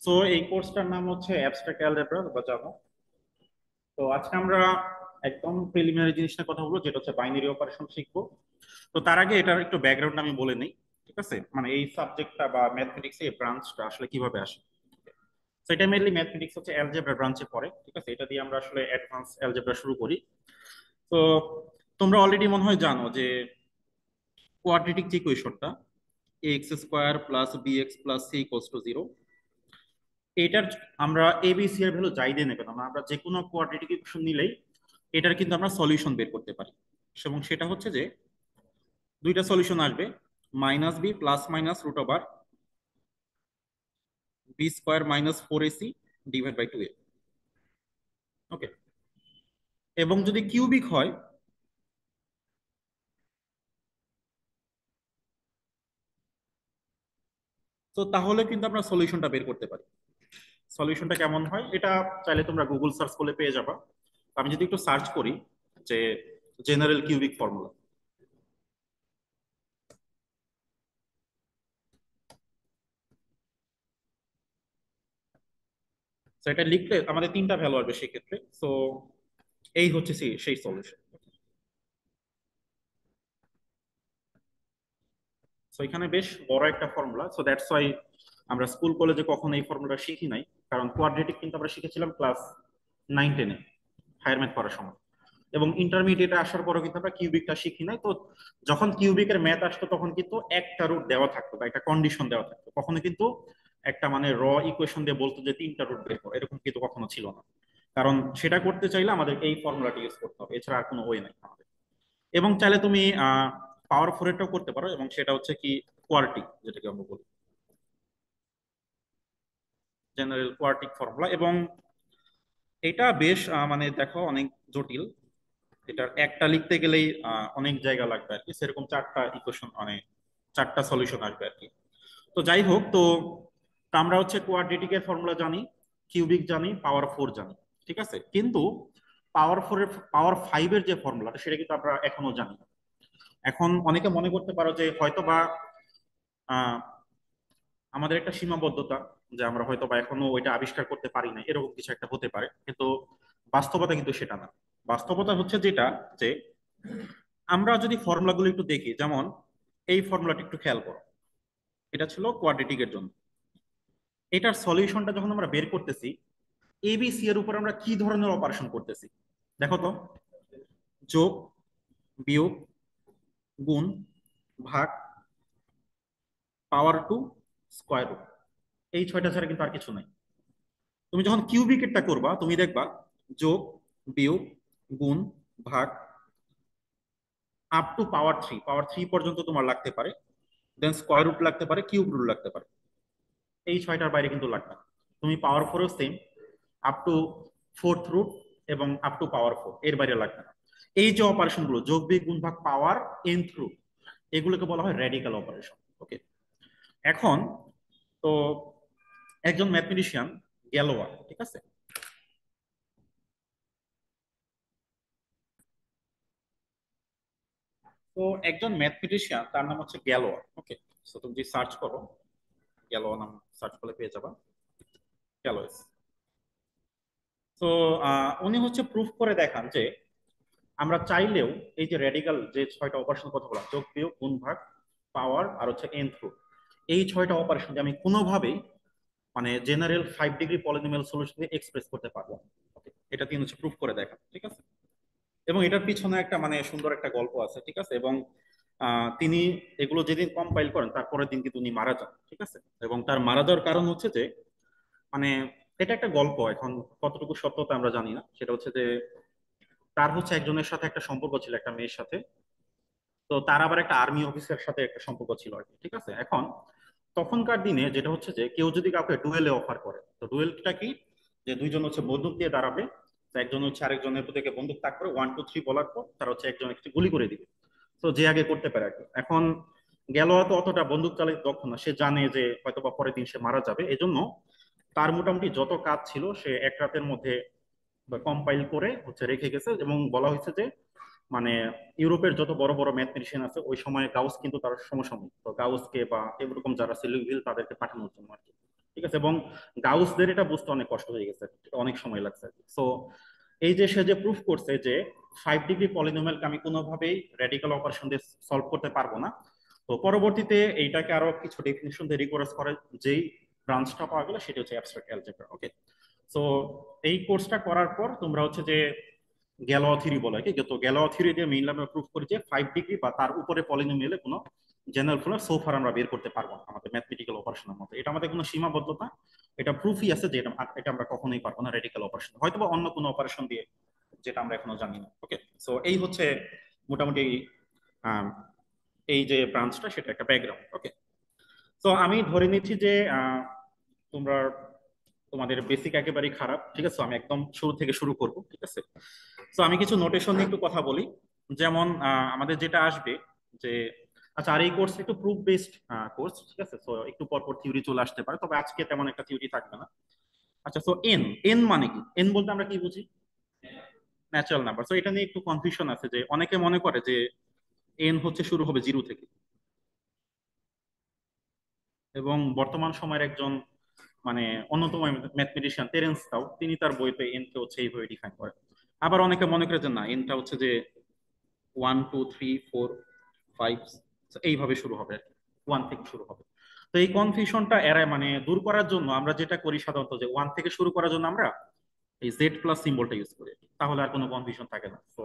So এই কোর্সটার নাম হচ্ছে অ্যাবস্ট্রাক্ট অ্যালজেব্রা বা জাভা। তো আজকে আমরা একদম প্রিলিমিনারি জিনিসটা কথা বলবো, যেটা হচ্ছে বাইনারি অপারেশন শিখবো। তো তার আগে এটার একটু ব্যাকগ্রাউন্ড আমি বলে নিই। ঠিক আছে, মানে এই সাবজেক্টটা বা ম্যাথমেটিক্স এই ব্রাঞ্চটা আসলে কিভাবে আসে। তো এটা মেইনলি ম্যাথমেটিক্স হচ্ছে অ্যালজেব্রা ব্রাঞ্চে পড়ে। ঠিক আছে, এটা দিয়ে আমরা আসলে অ্যাডভান্স অ্যালজেব্রা শুরু করি। তো তোমরা অলরেডি মনে হয় জানো যে কোয়াড্রেটিক যে ইকুয়েশনটা X square plus B X plus C equals to zero, এটার আমরা এবিসি এর ভ্যালু যাই দিয়ে নেবেন আমরা যে কোনো কোয়াড্রেটিক ইকুয়েশন নিলেই এটার কিন্তু আমরা সলিউশন বের করতে পারি। এবং সেটা হচ্ছে যে দুইটা সলিউশন আসবে, minus B plus minus root over B square minus four AC divide by two A. Okay, এবং যদি কিউবিক হয় তো তাহলে কিন্তু আমরা সলিউশনটা বের করতে পারি। সলিউশনটা কেমন হয় এটা চাইলে তোমরা গুগল সার্চ করলে পেয়ে যাবা। আমি যদি একটু সার্চ করি যে জেনারেল কিউবিক ফর্মুলা, তো এটা লিখলে আমাদের তিনটা ভ্যালু আসবে সেক্ষেত্রে। তো এই হচ্ছে সেই সলিউশন। সো এখানে বেশ বড় একটা ফর্মুলা, সো দ্যাটস ওয়াই আমরা স্কুল কলেজে কখনো এই ফর্মুলা শিখি নাই। কারণ কোয়াড্রেটিক কিন্তু আমরা শিখেছিলাম ক্লাস 9-10-এ হায়ার ম্যাথ পড়ার সময়, এবং ইন্টারমিডিয়েটে আসার পরও কিন্তু আমরা কিউবিকটা শিখি নাই। তো যখন কিউবিকের ম্যাথ আসতো তখন কিন্তু একটা রুট দেওয়া থাকতো বা একটা কন্ডিশন দেওয়া থাকতো, কখনো কিন্তু একটা মানে ইকুয়েশন দিয়ে বলতো যে তিনটা রুট বের করো, এরকম কিন্তু কখনো ছিল না। কারণ সেটা করতে চাইলে আমাদের এই ফর্মুলাটি ইউজ করতে হবে, এছাড়া আর কোনো ওয়ে নাই আমাদের। এবং চাইলে তুমি পাওয়ার ফোরেরটাও করতে পারো, এবং সেটা হচ্ছে কি কোয়ার্টিক, যেটাকে আমরা বলি জেনারেল কোয়ার্টিক ফর্মুলা। এবং এটা বেশ মানে দেখো অনেক জটিল। এটার একটা লিখতে গেলেই অনেক জায়গা লাগবে আর কি, সেরকম চারটা ইকুয়েশন মানে চারটা সলিউশন আসবে আর কি। তো যাই হোক, তো তো আমরা হচ্ছে কোয়াড্রেটিক এর ফর্মুলা জানি, কিউবিক জানি, পাওয়ার ফোর জানি। ঠিক আছে, কিন্তু পাওয়ার ফাইভের যে ফর্মুলাটা সেটা কিন্তু আমরা এখনো জানি না। এখন অনেকে মনে করতে পারো যে হয়তো বা আহ, আমাদের একটা সীমাবদ্ধতা, যে আমরা হয়তো বা এখনো ওইটা আবিষ্কার করতে পারি না, এরকম কিছু একটা হতে পারে। কিন্তু বাস্তবতা কিন্তু সেটা না। বাস্তবতা হচ্ছে যেটা, যে আমরা যদি ফর্মুলাগুলো একটু দেখি, যেমন এই ফর্মুলাটা একটু খেয়াল করো, এটা ছিল কোয়াড্রেটিকের জন্য। এটার সলিউশনটা যখন আমরা বের করতেছি, এবিসি এর উপর আমরা কি ধরনের অপারেশন করতেছি দেখো তো। যোগ, বিয়োগ, গুণ, ভাগ, পাওয়ার টু, স্কোয়ার রুট, এই ছয়টা ছাড়া কিন্তু আর কিছু নাই। তুমি যখন কিউবিকেটটা করবা তুমি দেখবা যোগ, বিয়োগ, গুণ, ভাগ, আপ টু পাওয়ার থ্রি পর্যন্ত তোমার লাগতে পারে। দেন স্কোয়ার রুট লাগতে পারে, কিউব রুট লাগতে পারে। এই ছয়টার বাইরে কিন্তু লাগবে না। তুমি পাওয়ার ফোরও same, up to fourth root এবং আপ টু পাওয়ার ফোর, এর বাইরে লাগবে না। এই যে অপারেশন গুলো যোগ বিয়োগ গুণ ভাগ পাওয়ার এনথ রুট, এগুলোকে বলা হয় রেডিক্যাল অপারেশন। ওকে, এখন তো একজন ম্যাথমেটিশিয়ান গ্যালোয়ার, ঠিক আছে, তো একজন ম্যাথমেটিশিয়ান তার নাম হচ্ছে গ্যালোয়ার। ওকে, তো তুমি যদি সার্চ করো গ্যালোয়ার নাম, সার্চ করলে পেয়ে যাবা গ্যালোয়েস। তো উনি হচ্ছে প্রুফ করে দেখান যে আমরা চাইলেও এই যে রেডিক্যাল যে ছয়টা অপারেশন কথা বললাম, যোগ বিয়োগ গুণ ভাগ পাওয়ার আর হচ্ছে nth রুট, এই ছয়টা অপারেশন আমি কোনোভাবেই মানে জেনারেল 5 ডিগ্রি পলিনোমিয়াল সলিউশন দিয়ে এক্সপ্রেস করতে পারবো না। Okay, এটা তিনি হচ্ছে প্রুফ করে দেখান। ঠিক আছে, এবং এটার পিছনে একটা মানে সুন্দর একটা গল্প আছে। ঠিক আছে, এবং তিনি এগুলো যেদিন কম্পাইল করেন তারপরের দিন কিন্তু উনি মারা যান। ঠিক আছে, এবং তার মারা যাওয়ার কারণ হচ্ছে যে মানে এটা একটা গল্প, এখন কতটুকু সত্যতা আমরা জানি না। সেটা হচ্ছে যে তার হচ্ছে একজনের সাথে একটা সম্পর্ক ছিল, একটা মেয়ের সাথে। তো তার আবার একটা আর্মি অফিসার সাথে একটা সম্পর্ক ছিল আর কি। ঠিক আছে, এখন তখনকার দিনে যেটা হচ্ছে যে কেউ যদি কাউকে ডুয়েলে অফার করে, তো ডুয়েলটা কি, যে দুইজন হচ্ছে বন্দুক দিয়ে দাঁড়াবে, তো একজন হচ্ছে আরেকজনের প্রতি বন্দুক তাক করে 1 2 3 বলার পর তার হচ্ছে একজন একটি গুলি করে দিবে। তো যে আগে করতে পারে আর কি। এখন গেল তো অতটা বন্দুক চালিত দক্ষ না, সে জানে যে হয়তো বা পরের দিন সে মারা যাবে, এজন্য তার মোটামুটি যত কাজ ছিল সে এক রাতের মধ্যে কম্পাইল করে হচ্ছে রেখে গেছে। এবং বলা হয়েছে যে মানে ইউরোপের যত বড় বড় ম্যাথমেটিশিয়ান আছে ওই সময় গাউস কিন্তু তার সমসাময়িক, তো গাউসকে বা এরকম যারা সিলিভিল তাদেরকে পাঠানোর জন্য আর কি। ঠিক আছে, এবং গাউসদের এটা বুঝতে অনেক কষ্ট হয়ে গেছে, অনেক সময় লাগছে। সো এই যে সে যে প্রুফ করছে যে 5 ডিগ্রি পলিনোমিয়ালকে আমি কোনোভাবেই রেডিক্যাল অপারেশন দিয়ে সলভ করতে পারবো না, তো পরবর্তীতে এইটাকে আরো কিছু ডেফিনিশন দিয়ে রিকোয়েস্ট করে যেই ব্রাঞ্চটা পাওয়া গেল সেটা হচ্ছে অ্যাবস্ট্রাক্ট অ্যালজেব্রা। ওকে, সো এই কোর্সটা করার পর তোমরা হচ্ছে যে গ্যালোয়া থিওরি বলে কি, তো গ্যালোয়া থিওরি দিয়ে মেইনলি আমরা প্রুফ করি যে 5 ডিগ্রি বা তার উপরে পলিনোমিয়ালে কোনো জেনারেল ফর্মুলা সোফার আমরা বের করতে পারবো না আমাদের ম্যাথমেটিক্যাল অপারেশনের মধ্যে। এটা আমাদের কোনো সীমাবদ্ধতা, এটা প্রুফই আছে যে এটা আমরা কখনোই পারবো না রেডিক্যাল অপারেশন, হয়তো বা অন্য কোনো অপারেশন দিয়ে, যেটা আমরা এখনো জানি না। ওকে, সো এই হচ্ছে মোটামুটি আম, এই যে ব্রাঞ্চটা সেটা একটা ব্যাকগ্রাউন্ড। ওকে, তো আমি ধরে নিচ্ছি যে তোমরা তোমাদের বেসিক একেবারেই খারাপ, ঠিক আছে, আমি একদম শুরু থেকে শুরু করব। ঠিক আছে, তো আমি কিছু নোটেশন নিয়ে একটু কথা বলি। যেমন আমাদের যেটা আসবে যে, আচ্ছা, আর এই কোর্স একটু প্রুফ বেসড কোর্স, ঠিক আছে, তো একটু পরপর থিওরি চলে আসতে পারে, তবে আজকে তেমন একটা থিওরি থাকবে না। আচ্ছা, তো এন এন মানে কি, এন বলতে আমরা কি বুঝি? Natural number. তো এটা নিয়ে একটু কনফিউশন আছে, যে অনেকে মনে করে যে এন হচ্ছে শুরু হবে জিরো থেকে, এবং বর্তমান সময়ের একজন মানে অন্যতম ম্যাথমেটিশিয়ান তেরেন্স তাও, তিনি তার বইতে এন কে হচ্ছে এইভাবে ডিফাইন করেন। আবার অনেকে মনে করে যে না, এনটা হচ্ছে যে 1 2 3 4 5 এইভাবে শুরু হবে, ওয়ান থেকে শুরু হবে। তো এই কনফিউশনটা এড়ায় মানে দূর করার জন্য আমরা যেটা করি সাধারণত, যে ওয়ান থেকে শুরু করার জন্য আমরা এই জেড প্লাস সিম্বলটা ইউজ করি, তাহলে আর কোনো কনফিউশন থাকে না। তো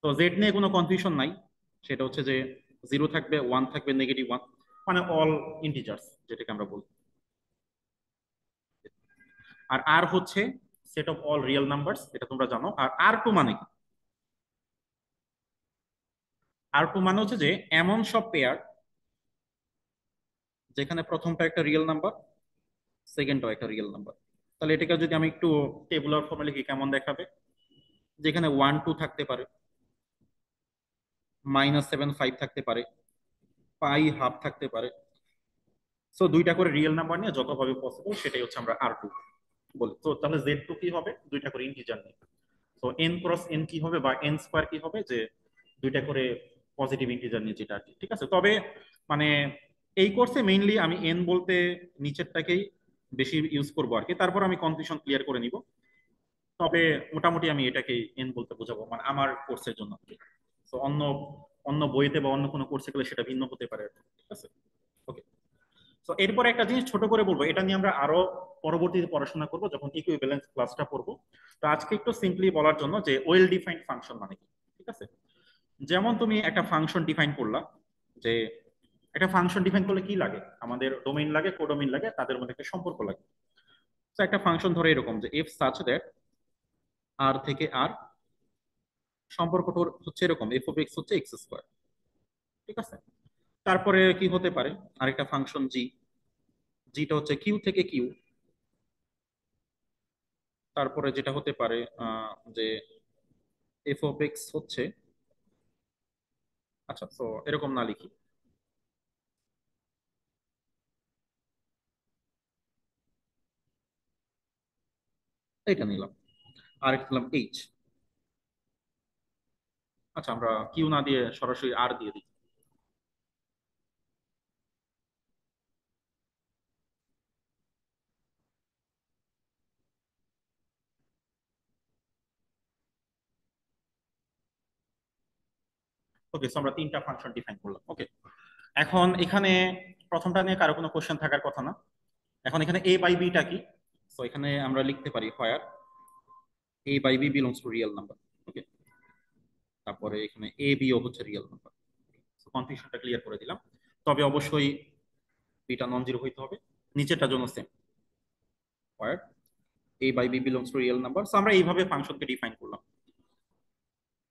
তো জেড নিয়ে কোনো কনফিউশন নাই, সেটা হচ্ছে যে জিরো থাকবে, ওয়ান থাকবে, -1, মানে অল ইন্টিজার্স যেটাকে আমরা বলি। আর আর হচ্ছে set of all real numbers, এটা তোমরা জানো। আর আর টু মানে কি? আর টু মানে হচ্ছে যে এমন সব পেয়ার যেখানে প্রথমটা একটা রিয়েল নাম্বার, সেকেন্ডটাও একটা রিয়েল নাম্বার। তাহলে এটাকে যদি আমি একটু টেবুলার ফর্মে লিখি কেমন দেখাবে? যেখানে 1 2 থাকতে পারে, -7 5 থাকতে পারে, π½ থাকতে পারে। সো দুইটা করে রিয়েল নাম্বার নিয়ে যতভাবে পসিবল সেটাই হচ্ছে আমরা আর টু বলি। তো তাহলে জেড টু কি হবে? দুইটা করে ইন্টিজার নিয়ে। তো এন ক্রস এন কি হবে, বা এন স্কোয়ার কি হবে, যে দুইটা করে পজিটিভ ইন্টিজার নিয়ে যেটা আর কি। ঠিক আছে, তবে মানে এই কোর্সে মেইনলি আমি এন বলতে নিচেরটাকেই বেশি ইউজ করবো আর কি, তারপর আমি কনফিউশন ক্লিয়ার করে নিব। তবে মোটামুটি আমি এটাকে এন বলতে বোঝাবো মানে আমার কোর্সের জন্য। তো অন্য অন্য বইতে বা অন্য কোনো কোর্সে গেলে সেটা ভিন্ন হতে পারে। ঠিক আছে, ওকে। তো এরপরে একটা জিনিস ছোট করে বলবো, এটা নিয়ে আমরা আরো পরবর্তীতে পড়াশোনা করব যখন ইকুইভ্যালেন্স ক্লাসটা পড়বো। তো আজকে একটু সিম্পলি বলার জন্য যে ওয়েল ডিফাইন্ড ফাংশন মানে কি। ঠিক আছে, যেমন তুমি একটা ফাংশন ডিফাইন করলা, যে একটা ফাংশন ডিফাইন করলে কি লাগে, আমাদের ডোমেইন লাগে, কোডোমেইন লাগে, তাদের মধ্যে একটা সম্পর্ক লাগে। তো একটা ফাংশন ধরে এরকম যে এফ সাচ দ্যাট আর থেকে আর সম্পর্কটা হচ্ছে এরকম, এফ অফ এক্স হচ্ছে এক্স স্কোয়ার। ঠিক আছে, তারপরে কি হতে পারে, আরেকটা ফাংশন জি, জিটা হচ্ছে কিউ থেকে কিউ। তারপরে যেটা হতে পারে যে এফ অফ এক্স হচ্ছে, আচ্ছা তো এরকম না লিখি, এটা নিলাম। আর একটা নিলাম এইচ। আচ্ছা, আমরা কিউ না দিয়ে সরাসরি আর দিয়ে দিই। ওকে, আমরা তিনটা ফাংশন ডিফাইন করলাম। ওকে, এখন এখানে প্রথমটা নিয়ে কারো কোনো কোশ্চেন থাকার কথা না। এখন এখানে এ বাই বিটা কি? তো এখানে আমরা লিখতে পারি where A by B belongs to real number. Okay, তারপরে এখানে এ বি ও হচ্ছে রিয়েল নাম্বার। কনফিউশনটা ক্লিয়ার করে দিলাম। তবে অবশ্যই বিটা নন জিরো হইতে হবে। নিচেরটার জন্য same, where A by B belongs to real number. আমরা এইভাবে ফাংশনকে ডিফাইন করলাম,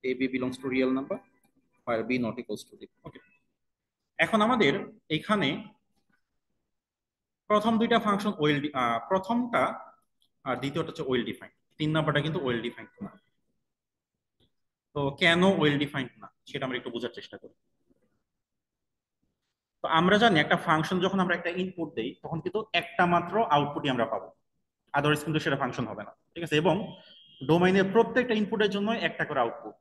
A B belongs to real number, where B not equals to zero. Okay, এখন আমাদের এখানে প্রথম দুইটা ফাংশন ওয়েল, প্রথমটা আর দ্বিতীয়টা হচ্ছে ওয়েল ডিফাইন্ড, 3 নাম্বারটা কিন্তু ওয়েল ডিফাইন্ড না। তো কেন ওয়েল ডিফাইন্ড না সেটা আমরা একটু বোঝার চেষ্টা করি। তো আমরা জানি একটা ফাংশন যখন আমরা একটা ইনপুট দেই তখন কিন্তু একটা মাত্র আউটপুটই আমরা পাবো, আদারওয়াইজ কিন্তু সেটা ফাংশন হবে না। ঠিক আছে, এবং ডোমাইনের প্রত্যেকটা ইনপুটের জন্য একটা করে আউটপুট,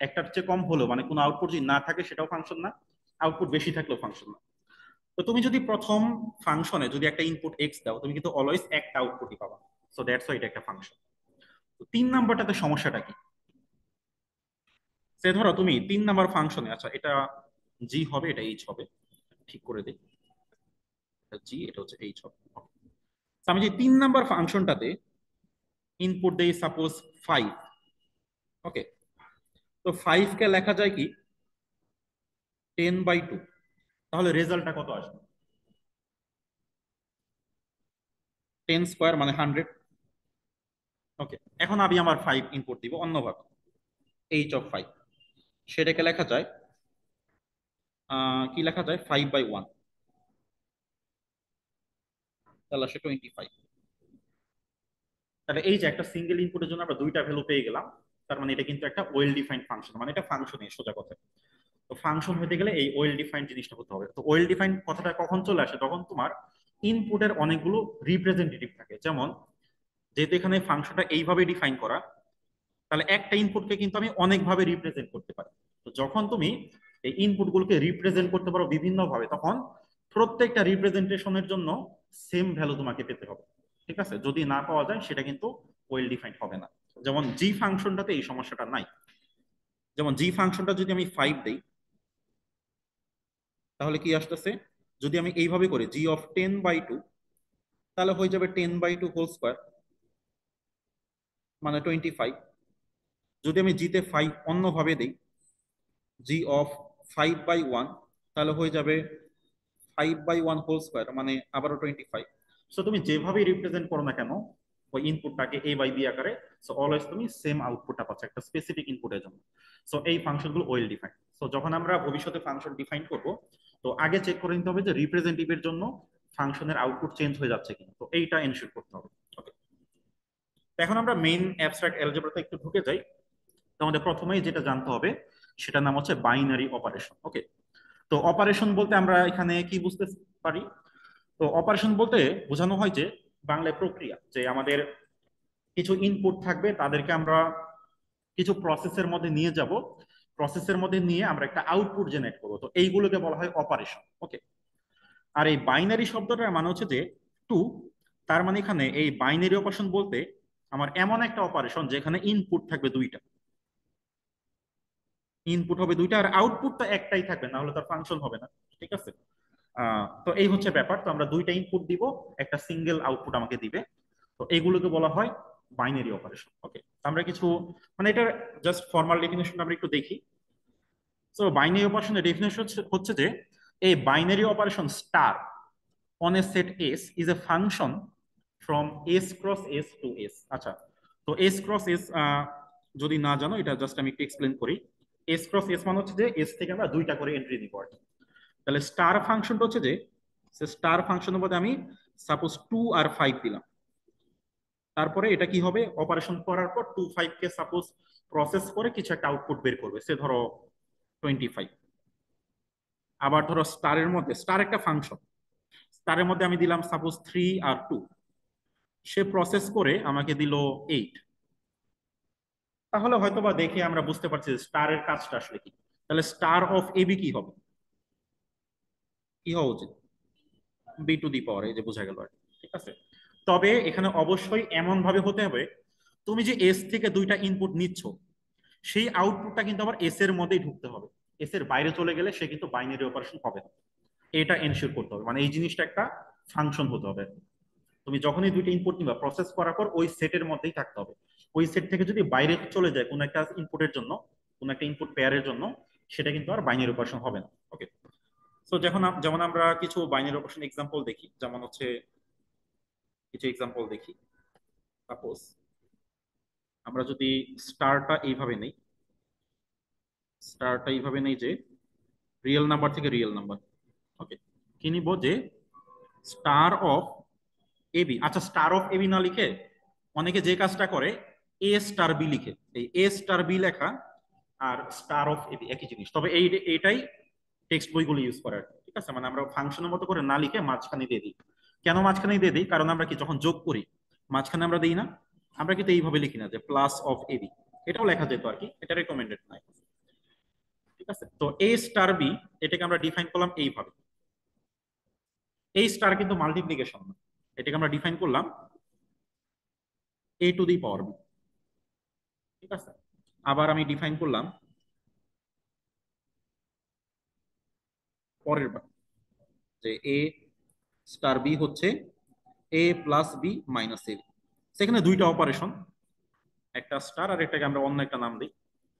একটার চেয়ে কম হলো মানে কোনো আউটপুট যদি না থাকে সেটাও ফাংশন না, আউটপুট বেশি থাকলেও ফাংশন না। তো তুমি যদি প্রথম ফাংশনে যদি একটা ইনপুট এক্স দাও, তুমি কিন্তু অলওয়েজ একটা আউটপুটই পাবা। সো দ্যাটস ওয়াই এটা একটা ফাংশন। তো 3 নাম্বারটাতে সমস্যাটা কি? সে ধরো তুমি 3 নাম্বার ফাংশনে, আচ্ছা এটা জি হবে, এটা এইচ হবে, ঠিক করে দিই, এটা জি, এটা হচ্ছে এইচ হবে। তো আমি যে 3 নাম্বার ফাংশনটাতে ইনপুট দেই সাপোজ 5, ওকে, তো 5 কে লেখা যায় কি 10/2, তাহলে রেজাল্টটা কত আসবে? 10 স্কোয়ার মানে 100। ওকে, এখন আমি আমার 5 ইনপুট দিব অন্যভাবে, h(5) সেটাকে লেখা যায় কি লেখা যায় 5/1, তাহলে আসে 25। তাহলে এই যে একটা সিঙ্গেল ইনপুটের জন্য আমরা দুইটা ভ্যালু পেয়ে গেলাম, তার মানে এটা কিন্তু একটা ওয়েল ডিফাইন্ড ফাংশন, মানে এটা ফাংশনের সোজা কথা। তো ফাংশন হতে গেলে এই ওয়েল ডিফাইন্ড জিনিসটা হতে হবে। তো ওয়েল ডিফাইন্ড কথাটা কখন চলে আসে? তখন তোমার ইনপুটের অনেকগুলো রিপ্রেজেন্টেটিভ থাকে। যেমন যেহেতু এখানে ফাংশনটা এইভাবে ডিফাইন করা, তাহলে একটা ইনপুটকে কিন্তু আমি অনেকভাবে রিপ্রেজেন্ট করতে পারি। তো যখন তুমি এই ইনপুটগুলোকে রিপ্রেজেন্ট করতে পারো বিভিন্ন ভাবে, তখন প্রত্যেকটা রিপ্রেজেন্টেশনের জন্য সেম ভ্যালু তোমাকে পেতে হবে। ঠিক আছে, যদি না পাওয়া যায় সেটা কিন্তু ওয়েল ডিফাইন্ড হবে না। যেমন জি ফাংশনটাতে এই সমস্যাটা নাই। যেমন জি ফাংশনটা যদি আমি 5 দেই, তাহলে কি আসতেছে, যদি আমি এইভাবে করি g(10/2), তাহলে হয়ে যাবে 10/2 হোল স্কোয়ার মানে 25। যদি আমি জিতে 5 অন্যভাবে দিই, g(5/1), তাহলে হয়ে যাবে 5/1 হোল স্কোয়ার মানে আবারও 25। সো তুমি যেভাবেই রিপ্রেজেন্ট করো না কেন ওই ইনপুটটাকে এ বাই বি আকারে, সো অলওয়েজ তুমি সেম আউটপুটটা পাচ্ছ একটা স্পেসিফিক ইনপুটের জন্য। সো এই ফাংশনগুলো ওয়েল ডিফাইন্ড। সো যখন আমরা ভবিষ্যতে ফাংশন ডিফাইন করব, তো আগে চেক করে নিতে হবে যে রিপ্রেজেন্টেটিভের জন্য ফাংশনের আউটপুট চেঞ্জ হয়ে যাচ্ছে কিনা, তো এইটা এনশিওর করতে হবে। ওকে, তো এখন আমরা মেইন অ্যাবস্ট্রাক্ট অ্যালজেব্রাতে একটু ঢুকে যাই। তো আমাদের প্রথমেই যেটা জানতে হবে সেটার নাম হচ্ছে বাইনারি অপারেশন। ওকে, তো অপারেশন বলতে আমরা এখানে কি বুঝতে পারি? তো অপারেশন বলতে বোঝানো হয় যে বাংলায় প্রক্রিয়া, যে আমাদের কিছু ইনপুট থাকবে, তাদেরকে আমরা কিছু প্রসেসের মধ্যে নিয়ে যাব, প্রসেসের মধ্যে নিয়ে আমরা একটা আউটপুট জেনারেট করবো, তো এইগুলোকে বলা হয় অপারেশন। ওকে, আর এই বাইনারি শব্দটার মানে হচ্ছে যে টু, তার মানে এখানে এই বাইনারি অপারেশন বলতে আমার এমন একটা অপারেশন যেখানে ইনপুট থাকবে দুইটা, ইনপুট হবে দুইটা আর আউটপুটটা একটাই থাকবে, না হলে তার ফাংশন হবে না। ঠিক আছে, তো এই হচ্ছে ব্যাপার। তো আমরা দুইটা ইনপুট দিব, একটা সিঙ্গেল আউটপুট আমাকে দিবে, তো এইগুলোকে বলা হয় বাইনারি অপারেশন। ওকে, আমরা কিছু মানে এটা জাস্ট ফর্মাল ডেফিনেশন আমরা একটু দেখি। সো বাইনারি অপারেশনের ডেফিনেশন হচ্ছে যে a binary operation star on a set S is a function from S cross S to S। আচ্ছা, তো S cross S যদি না জানো, এটা জাস্ট আমি একটু এক্সপ্লেন করি। S cross S মানে হচ্ছে যে S থেকে আমরা দুইটা করে এন্ট্রি দিব আর কি। তাহলে স্টার ফাংশনটা হচ্ছে যে স্টার ফাংশনের মধ্যে আমি সাপোজ 2 আর 5 দিলাম, তারপরে এটা কি হবে, অপারেশন করার পর 2 5 কে সাপোজ প্রসেস করে কিছু একটা আউটপুট বের করবে, সে ধরো 25। আবার ধরো স্টারের মধ্যে, স্টার একটা ফাংশন, স্টারের মধ্যে আমি দিলাম সাপোজ 3 আর 2, সে প্রসেস করে আমাকে দিল 8। তাহলে হয়তোবা দেখে আমরা বুঝতে পারছি যে স্টারের কাজটা আসলে কি। তাহলে স্টার অফ এবি কি হবে, কি হওয়া উচিত, b টু দি পাওয়ার, এই যে বোঝা গেল আর কি। ঠিক আছে, তবে এখানে অবশ্যই এমন ভাবে হতে হবে, তুমি যে এস থেকে দুইটা ইনপুট নিচ্ছ, সেই আউটপুটটা কিন্তু আবার এস এর মধ্যেই ঢুকতে হবে। এস এর বাইরে চলে গেলে সে কিন্তু বাইনারি অপারেশন হবে না। এটা এনশিওর করতে হবে, মানে এই জিনিসটা একটা ফাংশন হতে হবে। তুমি যখনই দুইটা ইনপুট নিবা, প্রসেস করার পর ওই সেটের মধ্যেই থাকতে হবে। ওই সেট থেকে যদি বাইরে চলে যায় কোনো একটা ইনপুটের জন্য, কোনো একটা ইনপুট পেয়ারের জন্য, সেটা কিন্তু আর বাইনারি অপারেশন হবে না। ওকে, সো যখন যেমন আমরা কিছু বাইনারি অপারেশন এক্সাম্পল দেখি, যেমন হচ্ছে কিছু এক্সাম্পল দেখি। সাপোজ আমরা যদি স্টারটা এইভাবে নেই, স্টারটা এইভাবে নেই যে রিয়েল নাম্বার থেকে রিয়েল নাম্বার। ওকে, কি নিব যে স্টার অফ এবি। আচ্ছা, স্টার অফ এবি না লিখে অনেকে যে কাজটা করে এ স্টার বি লিখে, এই এ স্টার বি লেখা আর স্টার অফ এবি একই জিনিস, তবে এইটাই টেক্সট বইগুলো ইউজ করে আর কি। ঠিক আছে, মানে আমরা ফাংশনের মতো করে না লিখে মাঝখানে দিয়ে দিই। কেন মাঝখানে দিয়ে দিই? কারণ আমরা কি যখন যোগ করি মাঝখানে আমরা দিই না, আমরা কিন্তু এইভাবে লিখি না যে প্লাস অফ এবি, এটাও লেখা যেত আর কি, এটা রেকমেন্ডেড নাই। ঠিক আছে, তো এ স্টার বি এটাকে আমরা ডিফাইন করলাম এইভাবে। এই স্টার কিন্তু মাল্টিপ্লিকেশন না, এটাকে আমরা ডিফাইন করলাম a to the power b। ঠিক আছে, আবার আমি ডিফাইন করলাম পরের বার যে a স্টার b হচ্ছে a plus b minus a। সেখানে দুইটা অপারেশন, একটা স্টার আর এটাকে আমরা অন্য একটা নাম দিই,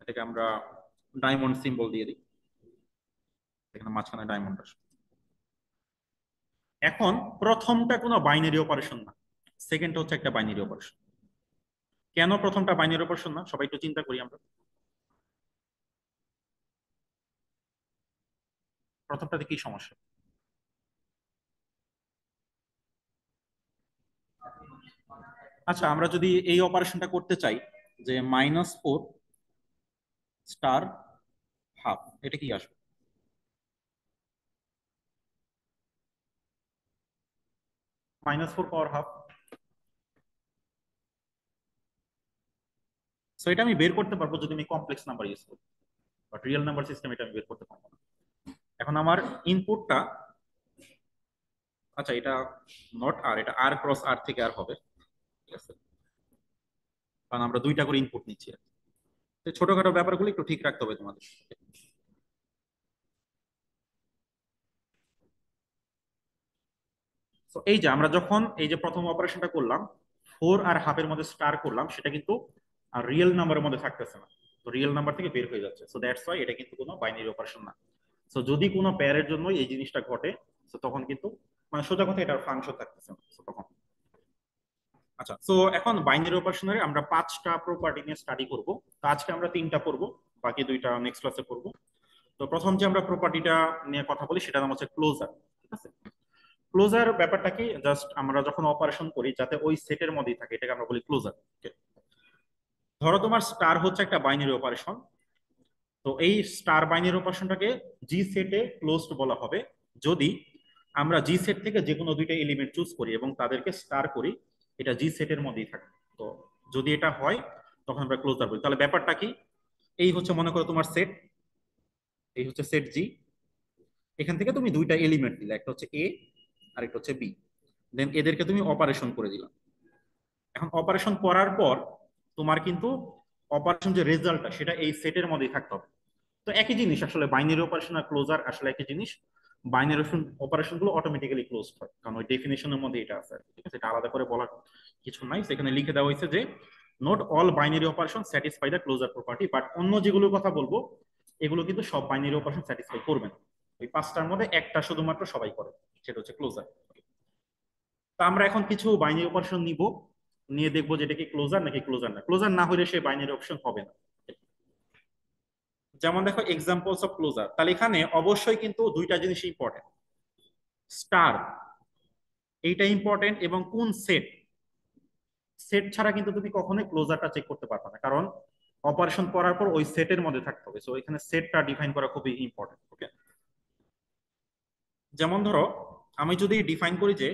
এটাকে আমরা ডায়মন্ড সিম্বল দিয়ে দিই, এখানে মাঝখানে ডায়মন্ড আসবে। এখন প্রথমটা কোনো বাইনারি অপারেশন না, সেকেন্ডটা হচ্ছে একটা বাইনারি অপারেশন। কেন প্রথমটা বাইনারি অপারেশন না, সবাই একটু চিন্তা করি আমরা। প্রথমটাতে কি সমস্যা? আচ্ছা, আমরা যদি এই অপারেশনটা করতে চাই যে -4 স্টার হাফ, এটা কি আসবে? -4 পাওয়ার হাফ। সো এটা আমি বের করতে পারবো যদি আমি কমপ্লেক্স নাম্বার ইউজ করি, বাট রিয়েল নাম্বার সিস্টেম এটা আমি বের করতে পারবো না। এখন আমার ইনপুটটা, আচ্ছা এটা নট আর, এটা আর ক্রস আর থেকে আর হবে। ঠিক আছে, কারণ আমরা দুইটা করে ইনপুট নিচ্ছি। তো ছোটখাটো ব্যাপারগুলো একটু ঠিক রাখতে হবে তোমাদের। তো এই যে আমরা যখন এই যে প্রথম অপারেশনটা করলাম, 4 আর হাফের মধ্যে স্টার করলাম, সেটা কিন্তু আর রিয়েল নাম্বারের মধ্যে থাকতেছে না, তো রিয়েল নাম্বার থেকে বের হয়ে যাচ্ছে। সো দ্যাটস ওয়াই এটা কিন্তু কোনো বাইনারি অপারেশন না। সো যদি কোনো প্যারের জন্য এই জিনিসটা ঘটে, তো তখন কিন্তু মানে সোজা কথা এটার ফাংশন থাকতেছে না। So তখন আচ্ছা, তো এখন বাইনারি অপারেশনের আমরা 5টা প্রপার্টি নিয়ে স্টাডি করব। তো আজকে আমরা 3টা করব, বাকি 2টা নেক্সট ক্লাসে করব। তো প্রথম যে আমরা প্রপার্টিটা নিয়ে কথা বলি সেটার নাম হচ্ছে ক্লোজার। ঠিক আছে, ক্লোজার ব্যাপারটা কি, জাস্ট আমরা যখন অপারেশন করি যাতে ওই সেটের মধ্যেই থাকে, এটাকে আমরা বলি ক্লোজার। ধরো তোমার স্টার হচ্ছে একটা বাইনারি অপারেশন, তো এই স্টার বাইনারি অপারেশনটাকে জি সেটে ক্লোজড বলা হবে যদি আমরা জি সেট থেকে যে কোনো দুইটা এলিমেন্ট চুজ করি এবং তাদেরকে স্টার করি, এটা জি সেটের মধ্যেই থাকে। তো যদি এটা হয় তখন আমরা ক্লোজার বলি। তাহলে ব্যাপারটা কি, এই হচ্ছে মনে করো তোমার সেট, এই হচ্ছে সেট জি, এখান থেকে তুমি দুইটা এলিমেন্ট দিলে, একটা হচ্ছে এ আর একটা হচ্ছে বি, দেন এদেরকে তুমি অপারেশন করে দিলাম। এখন অপারেশন করার পর তোমার কিন্তু অপারেশন যে রেজাল্টটা সেটা এই সেটের মধ্যেই থাকতে হবে। তো একই জিনিস আসলে বাইনারি অপারেশন আর ক্লোজার আসলে একই জিনিস। বাইনারি অপারেশন গুলো অটোমেটিক্যালি ক্লোজড হয়, কারণ ওই ডেফিনেশনের মধ্যে এটা আছে। ঠিক আছে, এটা আলাদা করে বলার কিছু নাই, সেখানে লিখে দেওয়া হয়েছে যে not all binary operation satisfy the closure property, but অন্য যেগুলোর কথা বলবো এগুলো কিন্তু সব বাইনারি অপারেশন স্যাটিসফাই করবে না। ওই 5টার মধ্যে একটা শুধুমাত্র সবাই করে, সেটা হচ্ছে ক্লোজার। তো আমরা এখন কিছু বাইনারি অপারেশন নিব, নিয়ে দেখবো যে এটা কি ক্লোজার নাকি ক্লোজার না। ক্লোজার না হলে সে বাইনারি অপশন হবে না। যেমন দেখো এক্সাম্পলস অফ ক্লোজার, তাহলে এখানে অবশ্যই কিন্তু দুইটা জিনিস ইম্পর্টেন্ট, স্টার এইটা ইম্পর্টেন্ট, এবং কোন সেট, সেট ছাড়া কিন্তু তুমি কখনোই ক্লোজারটা চেক করতে পারবে না, কারণ অপারেশন করার পর ওই সেটের মধ্যে থাকতে হবে। সো এখানে সেটটা ডিফাইন করা খুবই ইম্পর্টেন্ট। ওকে, যেমন ধরো আমি যদি ডিফাইন করি যে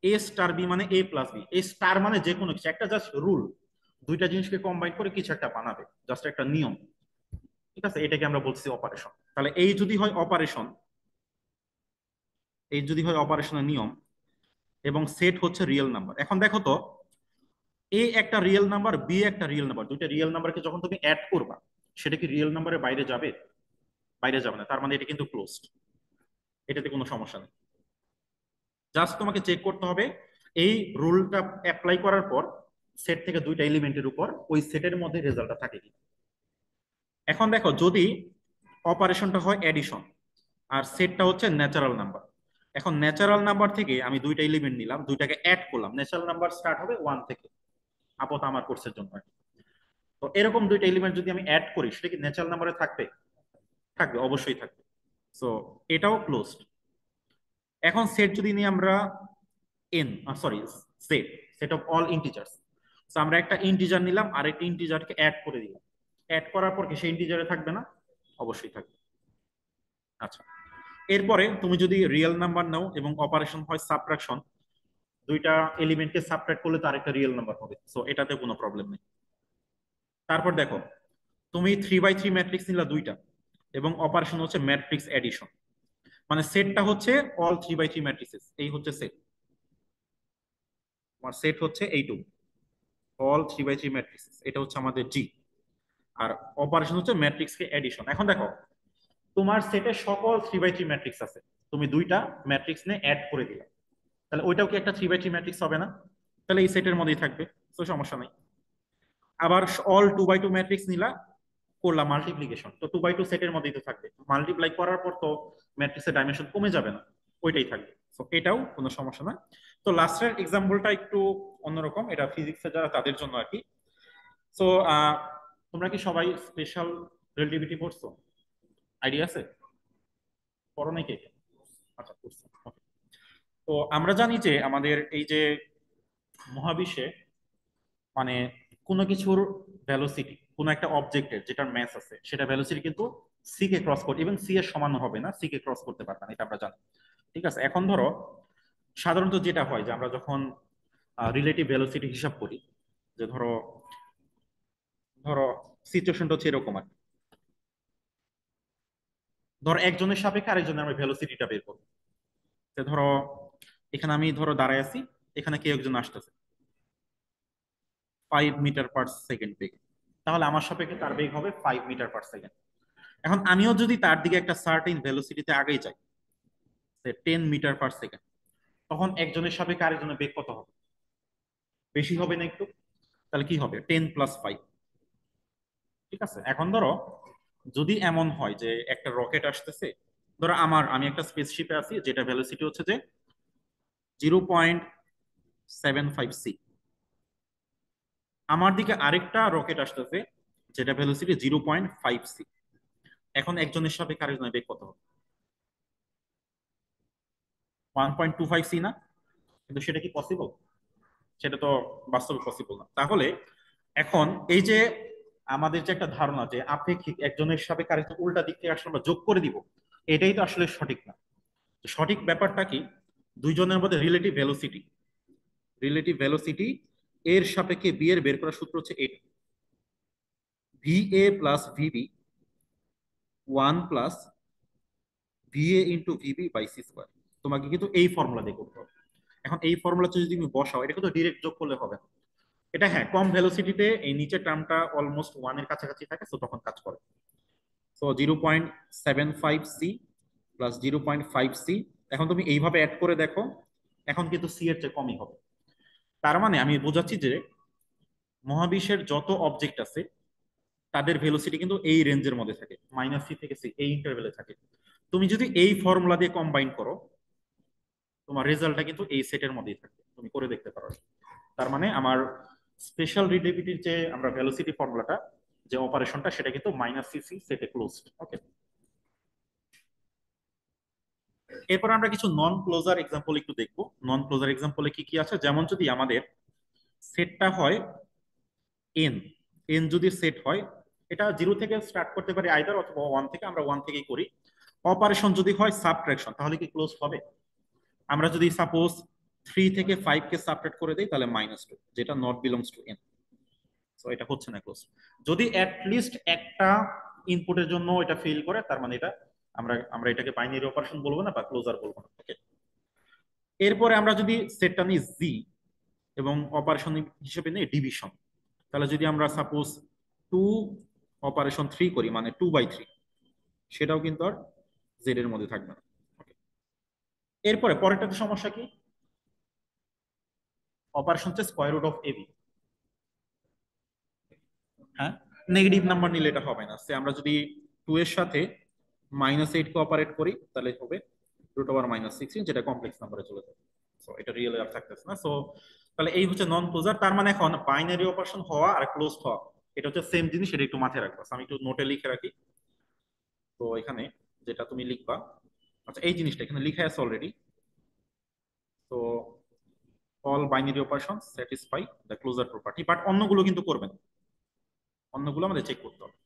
এ স্টার বি মানে এ প্লাস বি, এই স্টার মানে যে কোনো কিছু একটা, জাস্ট রুল, দুইটা জিনিসকে কম্বাইন করে কিছু একটা বানাবে, জাস্ট একটা নিয়ম। ঠিক আছে, এটাকে আমরা বলছি অপারেশন। তাহলে এই যদি হয় অপারেশন, এই যদি হয় অপারেশনের নিয়ম, এবং সেট হচ্ছে রিয়েল নাম্বার। এখন দেখো তো, এ একটা রিয়েল নাম্বার, বি একটা রিয়েল নাম্বার, দুইটা রিয়েল নাম্বারকে যখন তুমি অ্যাড করবা, সেটা কি রিয়েল নাম্বারের বাইরে যাবে? বাইরে যাবে না, তার মানে এটা কিন্তু ক্লোজড, এটাতে কোনো সমস্যা নেই। জাস্ট তোমাকে চেক করতে হবে এই রুলটা অ্যাপ্লাই করার পর সেট থেকে দুইটা এলিমেন্টের উপর ওই সেটের মধ্যে রেজাল্টটা থাকে কি। এখন দেখো যদি অপারেশনটা হয় অ্যাডিশন আর সেটটা হচ্ছে ন্যাচারাল নাম্বার, এখন ন্যাচারাল নাম্বার থেকে আমি দুইটা এলিমেন্ট নিলাম, দুইটাকে অ্যাড করলাম, ন্যাচারাল নাম্বার স্টার্ট হবে 1 থেকে, আপাতত আমার কোর্সের জন্য। তো এরকম দুইটা এলিমেন্ট যদি আমি অ্যাড করি, সেটা কি ন্যাচারাল নাম্বারে থাকবে? থাকবে, অবশ্যই থাকবে। সো এটাও ক্লোজড। এখন সেট যদি নিই আমরা N, sorry, set, set of all integers. So আমরা একটা ইন্টিজার নিলাম আর একটা ইন্টিজারকে অ্যাড করে দিলাম, অ্যাড করার পর কি সেই ইন্টিজারে থাকবে না? অবশ্যই থাকবে। আচ্ছা, এরপরে তুমি যদি রিয়েল নাম্বার নাও এবং অপারেশন হয় সাবট্রাকশন, দুইটা এলিমেন্টকে সাবট্রাক্ট করলে তো আরেকটা রিয়েল নাম্বার হবে, সো এটাতে কোনো প্রবলেম নেই। তারপর দেখো, তুমি 3 বাই 3 ম্যাট্রিক্স নিলা দুইটা, এবং অপারেশন হচ্ছে ম্যাট্রিক্স এডিশন। মানে সেটটা হচ্ছে অল 3 বাই 3 ম্যাট্রিসেস, এই হচ্ছে সেট। আমার সেট হচ্ছে এইটুকু, অল 3 বাই 3 ম্যাট্রিক্স, এটা হচ্ছে আমাদের জি। আর অপারেশন হচ্ছে ম্যাট্রিক্স কে এডিশন। এখন দেখো, তোমার সেটে সকল 3 বাই 3 ম্যাট্রিক্স আছে, তুমি দুইটা ম্যাট্রিক্স নিয়ে অ্যাড করে দিলা, তাহলে ওইটাও কি একটা 3 বাই 3 ম্যাট্রিক্স হবে না? তাহলে এই সেটের মধ্যেই থাকবে, তো সমস্যা নাই। আবার অল 2 বাই 2 ম্যাট্রিক্স নিলা, করলাম মাল্টিপ্লিকেশন, তো 2 বাই 2 সেটের মধ্যেই তো থাকবে, মাল্টিপ্লাই করার পর তো ম্যাট্রিক্সের ডাইমেনশন কমে যাবে না, ওইটাই থাকবে। তো এটাও কোনো সমস্যা না। তো লাস্টের এক্সাম্পলটা একটু অন্যরকম, এটা ফিজিক্সে যারা তাদের জন্য আর কি। সো তোমরা কি সবাই স্পেশাল রিলেটিভিটি পড়ছো? আইডিয়া আছে? পড়ো নাকি? আচ্ছা, পড়ছো। Okay. তো আমরা জানি যে আমাদের এই যে মহাবিশ্বে, মানে কোনো কিছুর ভ্যালোসিটি, কোনো একটা অবজেক্টের যেটার ম্যাস আছে, সেটা ভ্যালোসিটি কিন্তু সি কে ক্রস করতে, ইভেন সি এর সমান হবে না, সি কে ক্রস করতে পারবে না, এটা আমরা জানি। ঠিক আছে, এখন ধরো সাধারণত যেটা হয় যে আমরা যখন রিলেটিভ ভ্যালোসিটি হিসাব করি, যে ধরো ধরো সিচুয়েশনটা হচ্ছে এরকম আর কি। ধরো একজনের সাপেক্ষে আরেকজনের আমরা ভ্যালোসিটিটা বের করবো। তো ধরো এখানে আমি ধরো দাঁড়ায় আছি, এখানে কেউ একজন আসতেছে 5 মিটার পার সেকেন্ড বেগ, তাহলে আমার সাপেক্ষে তার বেগ হবে 5 মিটার পার সেকেন্ড। এখন আমিও যদি তার দিকে একটা সার্টেন ভেলোসিটিতে আগেই যাই, 10 মিটার পার সেকেন্ড, তখন একজনের সাপেক্ষে আরেকজনের বেগ কত হবে? বেশি হবে না একটু? তাহলে কি হবে, 10 + 5। ঠিক আছে, এখন ধরো যদি এমন হয় যে একটা রকেট আসতেছে, ধরো আমি একটা স্পেসশিপে আছি যেটা ভেলোসিটি হচ্ছে যে 0.75 সি, আমার দিকে আরেকটা রকেট আসতেছে যেটা ভেলোসিটি 0.5 সি। এখন একজনের সাপেক্ষে আরেকজনের বেগ কত হবে? 1.25 সি না? কিন্তু সেটা কি পসিবল? সেটা তো বাস্তবে পসিবল না। তাহলে এখন এই যে আমাদের যে একটা ধারণা যে আপেক্ষিক, একজনের সাপেক্ষে আরেকজন উল্টা দিক থেকে আসলে আমরা যোগ করে দিব, এটাই তো আসলে সঠিক না। সঠিক ব্যাপারটা কি, দুইজনের মধ্যে রিলেটিভ ভেলোসিটি এর সাপেক্ষে বি এর বের করার সূত্র হচ্ছে এইটা, VA+VB 1+VA × VB/c²। তোমাকে কিন্তু এই ফর্মুলা দিয়ে করতে হবে। এখন এই ফর্মুলাতে যদি তুমি বসাও, এটা কিন্তু ডিরেক্ট যোগ করলে হবে না। এটা হ্যাঁ, কম ভেলোসিটিতে এই নিচের টার্মটা অলমোস্ট ওয়ান এর কাছাকাছি থাকে, তো তখন কাজ করে। সো 0.75 সি প্লাস 0.5 সি, এখন তুমি এইভাবে অ্যাড করে দেখো, এখন কিন্তু সি এর চেয়ে কমই হবে। তার মানে আমি বোঝাচ্ছি যে মহাবিশ্বের যত অবজেক্ট আছে তাদের ভেলোসিটি কিন্তু এই রেঞ্জের মধ্যে থাকে, -c থেকে c, এই ইন্টারভেলে থাকে। তুমি যদি এই ফর্মুলা দিয়ে কম্বাইন করো, তোমার রেজাল্টটা কিন্তু এই সেটের মধ্যেই থাকবে, তুমি করে দেখতে পারো। তার মানে আমার স্পেশাল রিলেটিভিটির যে আমরা ভেলোসিটি ফর্মুলাটা, যে অপারেশনটা, সেটা কিন্তু -cc সেটে ক্লোজড। ওকে, এরপর আমরা কিছু নন ক্লোজার এক্সাম্পল একটু দেখবো। নন ক্লোজার এক্সাম্পলে কি কি আছে, যেমন যদি আমাদের সেটটা হয় এন, এন যদি সেট হয়, এটা 0 থেকে স্টার্ট করতে পারি আইদার, অথবা 1 থেকে, আমরা 1 থেকেই করি। অপারেশন যদি হয় সাবট্রাকশন, তাহলে কি ক্লোজ হবে? আমরা যদি সাপোজ 3 থেকে 5 কে সাবট্রাক্ট করে দিই, তাহলে -2, যেটা not belongs to N. So এটা হচ্ছে না ক্লোজ। যদি অ্যাটলিস্ট একটা ইনপুটের জন্য এটা ফেল করে, তার মানে এটা আমরা এটাকে বাইনারি অপারেশন বলবো না, বা ক্লোজার বলবো না। ওকে, এরপরে আমরা যদি সেটটা নিই জি, এবং অপারেশন হিসেবে নিই ডিভিশন, তাহলে যদি আমরা সাপোজ 2 অপারেশন 3 করি, মানে 2/3, সেটাও কিন্তু আর জেড এর মধ্যে থাকবে না। Okay. এরপরে পরেরটাতে সমস্যা কি, অপারেশন হচ্ছে √এবি। হ্যাঁ, নেগেটিভ নাম্বার নিলে এটা হবে না। সে আমরা যদি 2 এর সাথে -8 কে অপারেট করি, তাহলে হবে √-16, যেটা কমপ্লেক্স নাম্বারে চলে যাবে। সো এটা রিয়েল আর থাকতেছে না। সো তাহলে এই হচ্ছে নন ক্লোজার। তার মানে এখন বাইনারি অপারেশন হওয়া আর ক্লোজড হওয়া, এটা হচ্ছে সেম জিনিস, এটা একটু মাথায় রাখবা। আমি একটু নোটে লিখে রাখি। তো এখানে যেটা তুমি লিখবা, আচ্ছা এই জিনিসটা এখানে লিখে আছে অলরেডি। তো all binary operation satisfy the closure property, but অন্যগুলো কিন্তু করবে না, অন্যগুলো আমাদের চেক করতে হবে।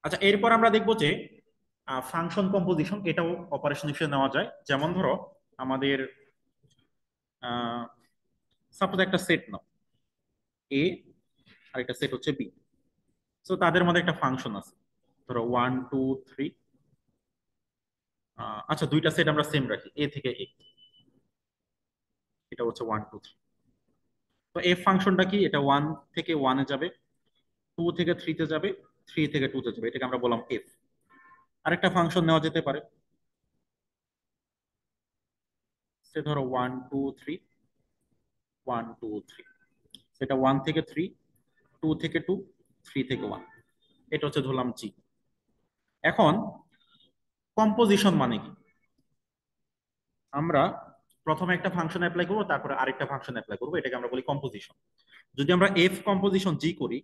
আচ্ছা, এরপর আমরা দেখবো যে ফাংশন কম্পোজিশন, এটাও অপারেশন হিসেবে নেওয়া যায়। যেমন ধরো আমাদের সাপোজ একটা সেট নাও এ, আর একটা সেট হচ্ছে বি। সো তাদের মধ্যে একটা ফাংশন আছে, ধরো 1 2 3, আচ্ছা, দুইটা সেট আমরা সেম রাখি, এ থেকে এ, এটা হচ্ছে 1 2 3। তো এফ ফাংশনটা কি, এটা 1 থেকে 1-এ যাবে, 2 থেকে 3-তে যাবে, 3 থেকে 2-তে যাবে, এটাকে আমরা বললাম এফ। আরেকটা ফাংশন নেওয়া যেতে পারে, সে ধরো 1 2 3, 1 2 3, সেটা 1 থেকে 3, 2 থেকে 2, 3 থেকে 1, এটা হচ্ছে ধরলাম জি। এখন কম্পোজিশন মানে কি, আমরা প্রথমে একটা ফাংশন অ্যাপ্লাই করবো, তারপরে আরেকটা ফাংশন অ্যাপ্লাই করবো, এটাকে আমরা বলি কম্পোজিশন। যদি আমরা এফ কম্পোজিশন জি করি,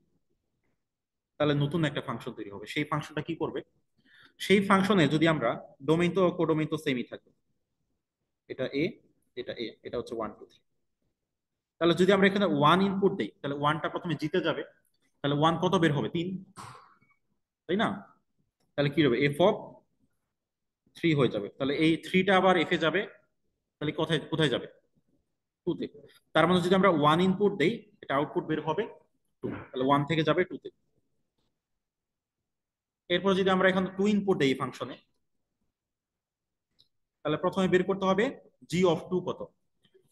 তাহলে নতুন একটা ফাংশন তৈরি হবে। সেই ফাংশনটা কি করবে, সেই ফাংশনে যদি আমরা ডোমেইন তো কোডোমেইন তো সেমই থাকবে, এটা এ, এটা এ, এটা হচ্ছে 1 2 3। তাহলে যদি আমরা এখানে 1 ইনপুট দেই, তাহলে ওয়ানটা প্রথমে জিতে যাবে, তাহলে 1 কত বের হবে, 3, তাই না? তাহলে কি হবে, f(3) হয়ে যাবে। তাহলে এই 3টা আবার এফ এ যাবে, তাহলে কোথায় কোথায় যাবে, 2-তে। তার মানে যদি আমরা 1 ইনপুট দেই, এটা আউটপুট বের হবে 2, তাহলে 1 থেকে যাবে 2-তে। এরপর যদি আমরা এখন 2 ইনপুট দেই ফাংশনে, তাহলে প্রথমে বের করতে হবে g(2) কত।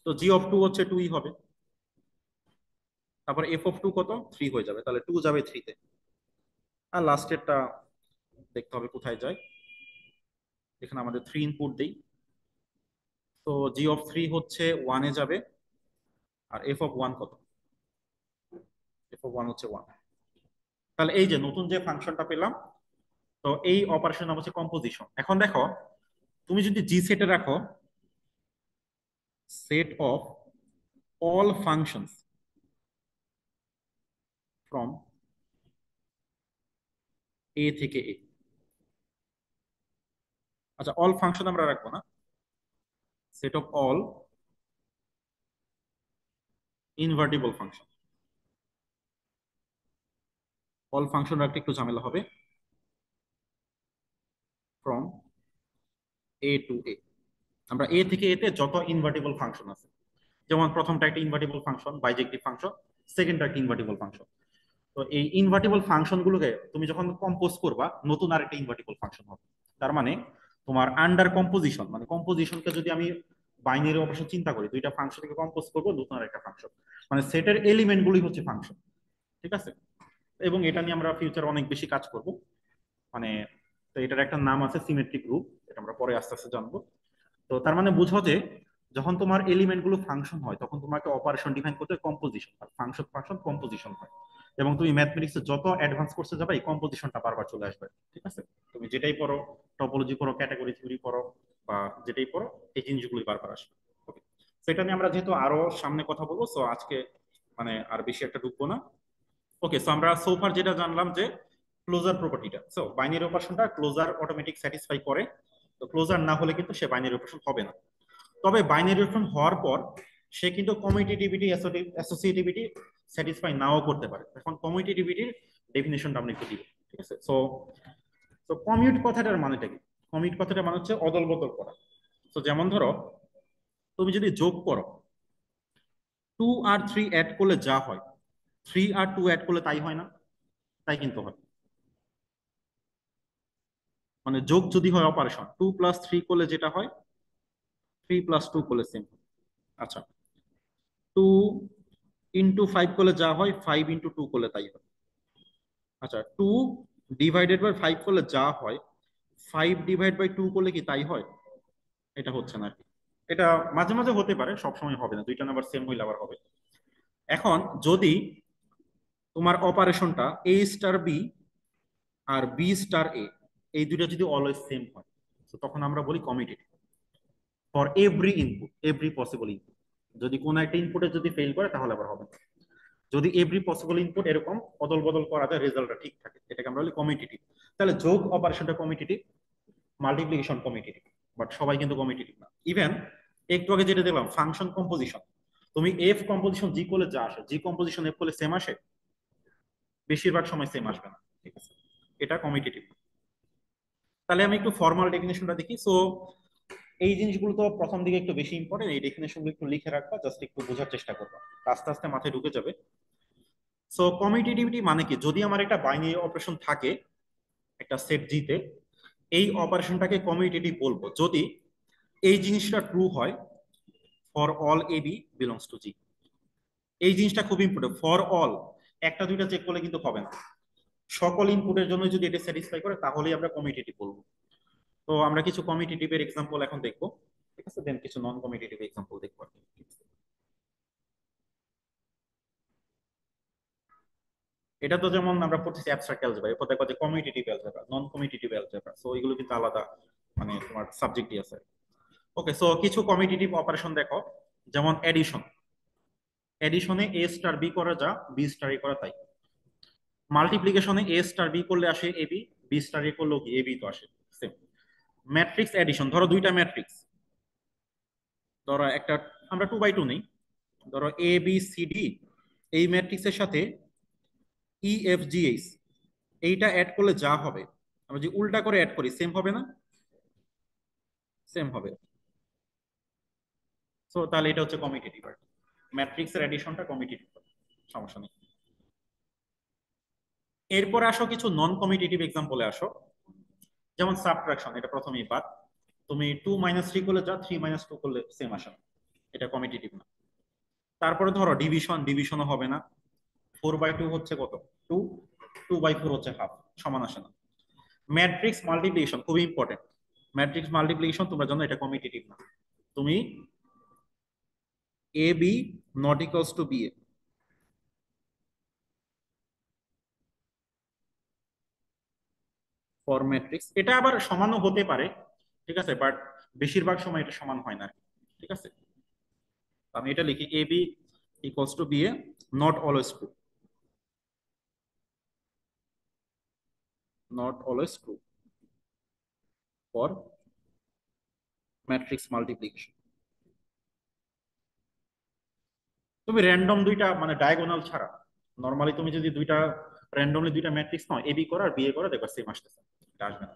তো g(2) হচ্ছে 2 হবে। তারপর f(2) কত, 3 হয়ে যাবে, তাহলে 2 যাবে 3-তে। আর লাস্টেরটা দেখতে হবে কোথায় যায়, এখানে আমাদের 3 ইনপুট দেই। তো g(3) হচ্ছে 1-এ যাবে, আর f(1) কত, f(1) হচ্ছে 1। তাহলে এই যে নতুন যে ফাংশনটা পেলাম, তো এই অপারেশন নাম হচ্ছে কম্পোজিশন। এখন দেখো, তুমি যদি জি সেটে রাখো set of all functions from a থেকে এ, আচ্ছা অল ফাংশন আমরা রাখবো না, set of all invertible function. All function রাখতে একটু ঝামেলা হবে, ফ্রম এ টু এ, আমরা এ থেকে এতে যত ইনভার্টিবল ফাংশন আছে, যেমন প্রথমটা একটা ইনভার্টিবল ফাংশন বাইজেক্টিভ ফাংশন, সেকেন্ডটা একটা ইনভার্টিবল ফাংশন। তো এই ইনভার্টিবল ফাংশন গুলোকে তুমি যখন কম্পোজ করবা, নতুন আরেকটা ইনভার্টিবল ফাংশন হবে। তার মানে তোমার আন্ডার কম্পোজিশন, মানে কম্পোজিশনকে যদি আমি বাইনারি অপারেশন চিন্তা করি, দুইটা ফাংশনকে কম্পোজ করবো, নতুন আরেকটা ফাংশন, মানে সেটের এলিমেন্ট গুলি হচ্ছে ফাংশন। ঠিক আছে, এবং এটা নিয়ে আমরা ফিউচার অনেক বেশি কাজ করব। মানে তো এটার একটা নাম আছে সিমেট্রিক গ্রুপ, এটা আমরা পরে আস্তে আস্তে জানবো। তো তার মানে বুঝো যে যখন তোমার এলিমেন্ট গুলো ফাংশন হয়, তখন তোমাকে অপারেশন ডিফাইন করতে কম্পোজিশন, আর ফাংশন ফাংশন কম্পোজিশন হয়। এবং তুমি ম্যাথমেটিক্সে যত অ্যাডভান্স কোর্সে যাবে, এই কম্পোজিশনটা বারবার চলে আসবে। ঠিক আছে, তুমি যেটাই পড়ো, টপোলজি পড়ো, ক্যাটাগরি থিওরি পড়ো, বা যেটাই পড়ো, এই জিনিসগুলোই বারবার আসবে। ওকে, সেটা নিয়ে আমরা যেহেতু আরো সামনে কথা বলবো, সো আজকে মানে আর বেশি একটা ঢুকবো না। ওকে, সো আমরা সোফার যেটা জানলাম যে ক্লোজার প্রপার্টিটা, সো বাইনারি অপারেশনটা ক্লোজার অটোমেটিক স্যাটিসফাই করে। তো ক্লোজার না হলে কিন্তু সে বাইনারি অপারেশন হবে না। তবে বাইনারি অপারেশন হওয়ার পর সে কিন্তু কমিউটেটিভিটি অ্যাসোসিয়েটিভিটি স্যাটিসফাই নাও করতে পারে। এখন কমিউটেটিভিটির ডেফিনেশনটা আমরা একটু দিব। ঠিক আছে, সো তো কমিউট কথাটার মানেটা কি, কমিউট কথাটার মানে হচ্ছে অদল বদল করা। তো যেমন ধরো, তুমি যদি যোগ করো, 2 আর 3 অ্যাড করলে যা হয়, 3 আর 2 অ্যাড করলে তাই হয় না? তাই কিন্তু হয়। মানে যোগ যদি হয় অপারেশন, 2+3 করলে যেটা হয়, 3+2 করলে সেম। আচ্ছা, 2 × 5 করলে যা হয়, 5 × 2 করলে তাই হয়। আচ্ছা, 2 ÷ 5 করলে যা হয়, 5 ÷ 2 করলে কি তাই হয়? এটা হচ্ছে না আর কি। এটা মাঝে মাঝে হতে পারে, সবসময় হবে না, দুইটা নাম্বার সেম হইলে আবার হবে। এখন যদি তোমার অপারেশনটা A*B আর B*A, এই দুইটা যদি অলওয়েজ সেম হয়, তো তখন আমরা বলি commutative. For every input, every possible input, যদি কোনো একটা ইনপুটে যদি ফেল করে, তাহলে আবার হবে না। যদি এভরি পসিবল ইনপুট এরকম অদল বদল করা যায়, রেজাল্টটা ঠিক থাকে, এটাকে আমরা বলি কমিউটেটিভ। তাহলে যোগ অপারেশনটা কমিউটেটিভ, মাল্টিপ্লিকেশন কমিউটেটিভ, বাট সবাই কিন্তু কমিউটেটিভ না। ইভেন একটু আগে যেটা দেখলাম ফাংশন কম্পোজিশন, তুমি এফ কম্পোজিশন জি করলে যা আসে, জি কম্পোজিশন এফ করলে সেম আসে, বেশিরভাগ সময় সেম আসবে না। ঠিক আছে, এটা কমিউটেটিভ। তাহলে আমি একটু ফর্মাল ডেফিনেশনটা দেখি। সো এই জিনিসগুলো তো প্রথম দিকে একটু বেশি ইম্পর্টেন্ট, এই ডেফিনেশনগুলো একটু লিখে রাখবা, জাস্ট একটু বোঝার চেষ্টা করবা, আস্তে আস্তে মাথায় ঢুকে যাবে। সো কমিউটেটিভিটি মানে কি, যদি আমার একটা বাইনারি অপারেশন থাকে একটা সেট জিতে, এই অপারেশনটাকে কমিউটেটিভ বলবো যদি এই জিনিসটা ট্রু হয়, for all A B belongs to G. এই জিনিসটা খুব ইম্পর্টেন্ট, ফর অল, একটা দুইটা চেক করলে কিন্তু হবে না, সকল ইনপুটের জন্য যদি এটা স্যাটিসফাই করে তাহলেই আমরা কমিউটেটিভ বলবো। তো আমরা কিছু কমিউটেটিভের এক্সাম্পল এখন দেখবো, ঠিক আছে, দেন কিছু নন কমিউটেটিভ এক্সাম্পল দেখবো আর কি। এটা তো যেমন আমরা পড়তেছি অ্যাবস্ট্রাক্ট অ্যালজেব্রা, এরপর দেখো যে কমিউটেটিভ অ্যালজেব্রা, নন কমিউটেটিভ অ্যালজেব্রা, সো এগুলো কিন্তু আলাদা, মানে তোমার সাবজেক্টই আছে। ওকে, সো কিছু কমিউটেটিভ অপারেশন দেখো, যেমন এডিশন। এডিশনে এ স্টার বি করা যা বি স্টার এ করা তাই। মাল্টিপ্লিকেশনে এ স্টার বি করলে আসে এ বি, বি স্টার এ করলেও কি এ বি তো আসে, সেম। ম্যাট্রিক্স এডিশন, ধরো দুইটা ম্যাট্রিক্স, ধরো একটা, আমরা 2 বাই 2 নেই, ধরো এ বি সি ডি, এই ম্যাট্রিক্সের সাথে ই এফ জি এইচ, এইটা অ্যাড করলে যা হবে, আমরা যে উল্টা করে অ্যাড করি সেম হবে না? সেম হবে। সো তাহলে এটা হচ্ছে কমিউটেটিভ আর, ম্যাট্রিক্সের এডিশনটা কমিউটেটিভ, সমস্যা নেই। এরপরে আসো কিছু নন কমিউটেটিভ এক্সাম্পলে আসো, যেমন সাবট্রাকশন, এটা প্রথমেই বাদ, তুমি 2 - 3 করলে যা 3 - 2 করলে সেম আসে না, এটা কমিউটেটিভ না। তারপরে ধরো ডিভিশন, ডিভিশনও হবে না, 4/2 হচ্ছে কত, 2, 2/4 হচ্ছে হাফ, সমান আসে না। ম্যাট্রিক্স মাল্টিপ্লিকেশন খুবই ইম্পর্টেন্ট, ম্যাট্রিক্স মাল্টিপ্লিকেশন তোমরা জানো এটা কমিউটেটিভ না। তুমি A B not equals to B A, for matrix, এটা আবার সমানও হতে পারে, ঠিক আছে, বাট বেশিরভাগ সময় এটা সমান হয় না আর কি, ঠিক আছে। আমি এটা লিখি A B equals to B A, not always true, not always true for matrix multiplication. তুমি র্যান্ডম দুইটা মানে ডায়াগোনাল ছাড়া, নর্মালি তুমি যদি দুইটা র্যান্ডমলি দুইটা ম্যাট্রিক্স নাও, এ বি করা আর বি এ করা, দেখবা সেম আসতেছে, এটা আসবে না।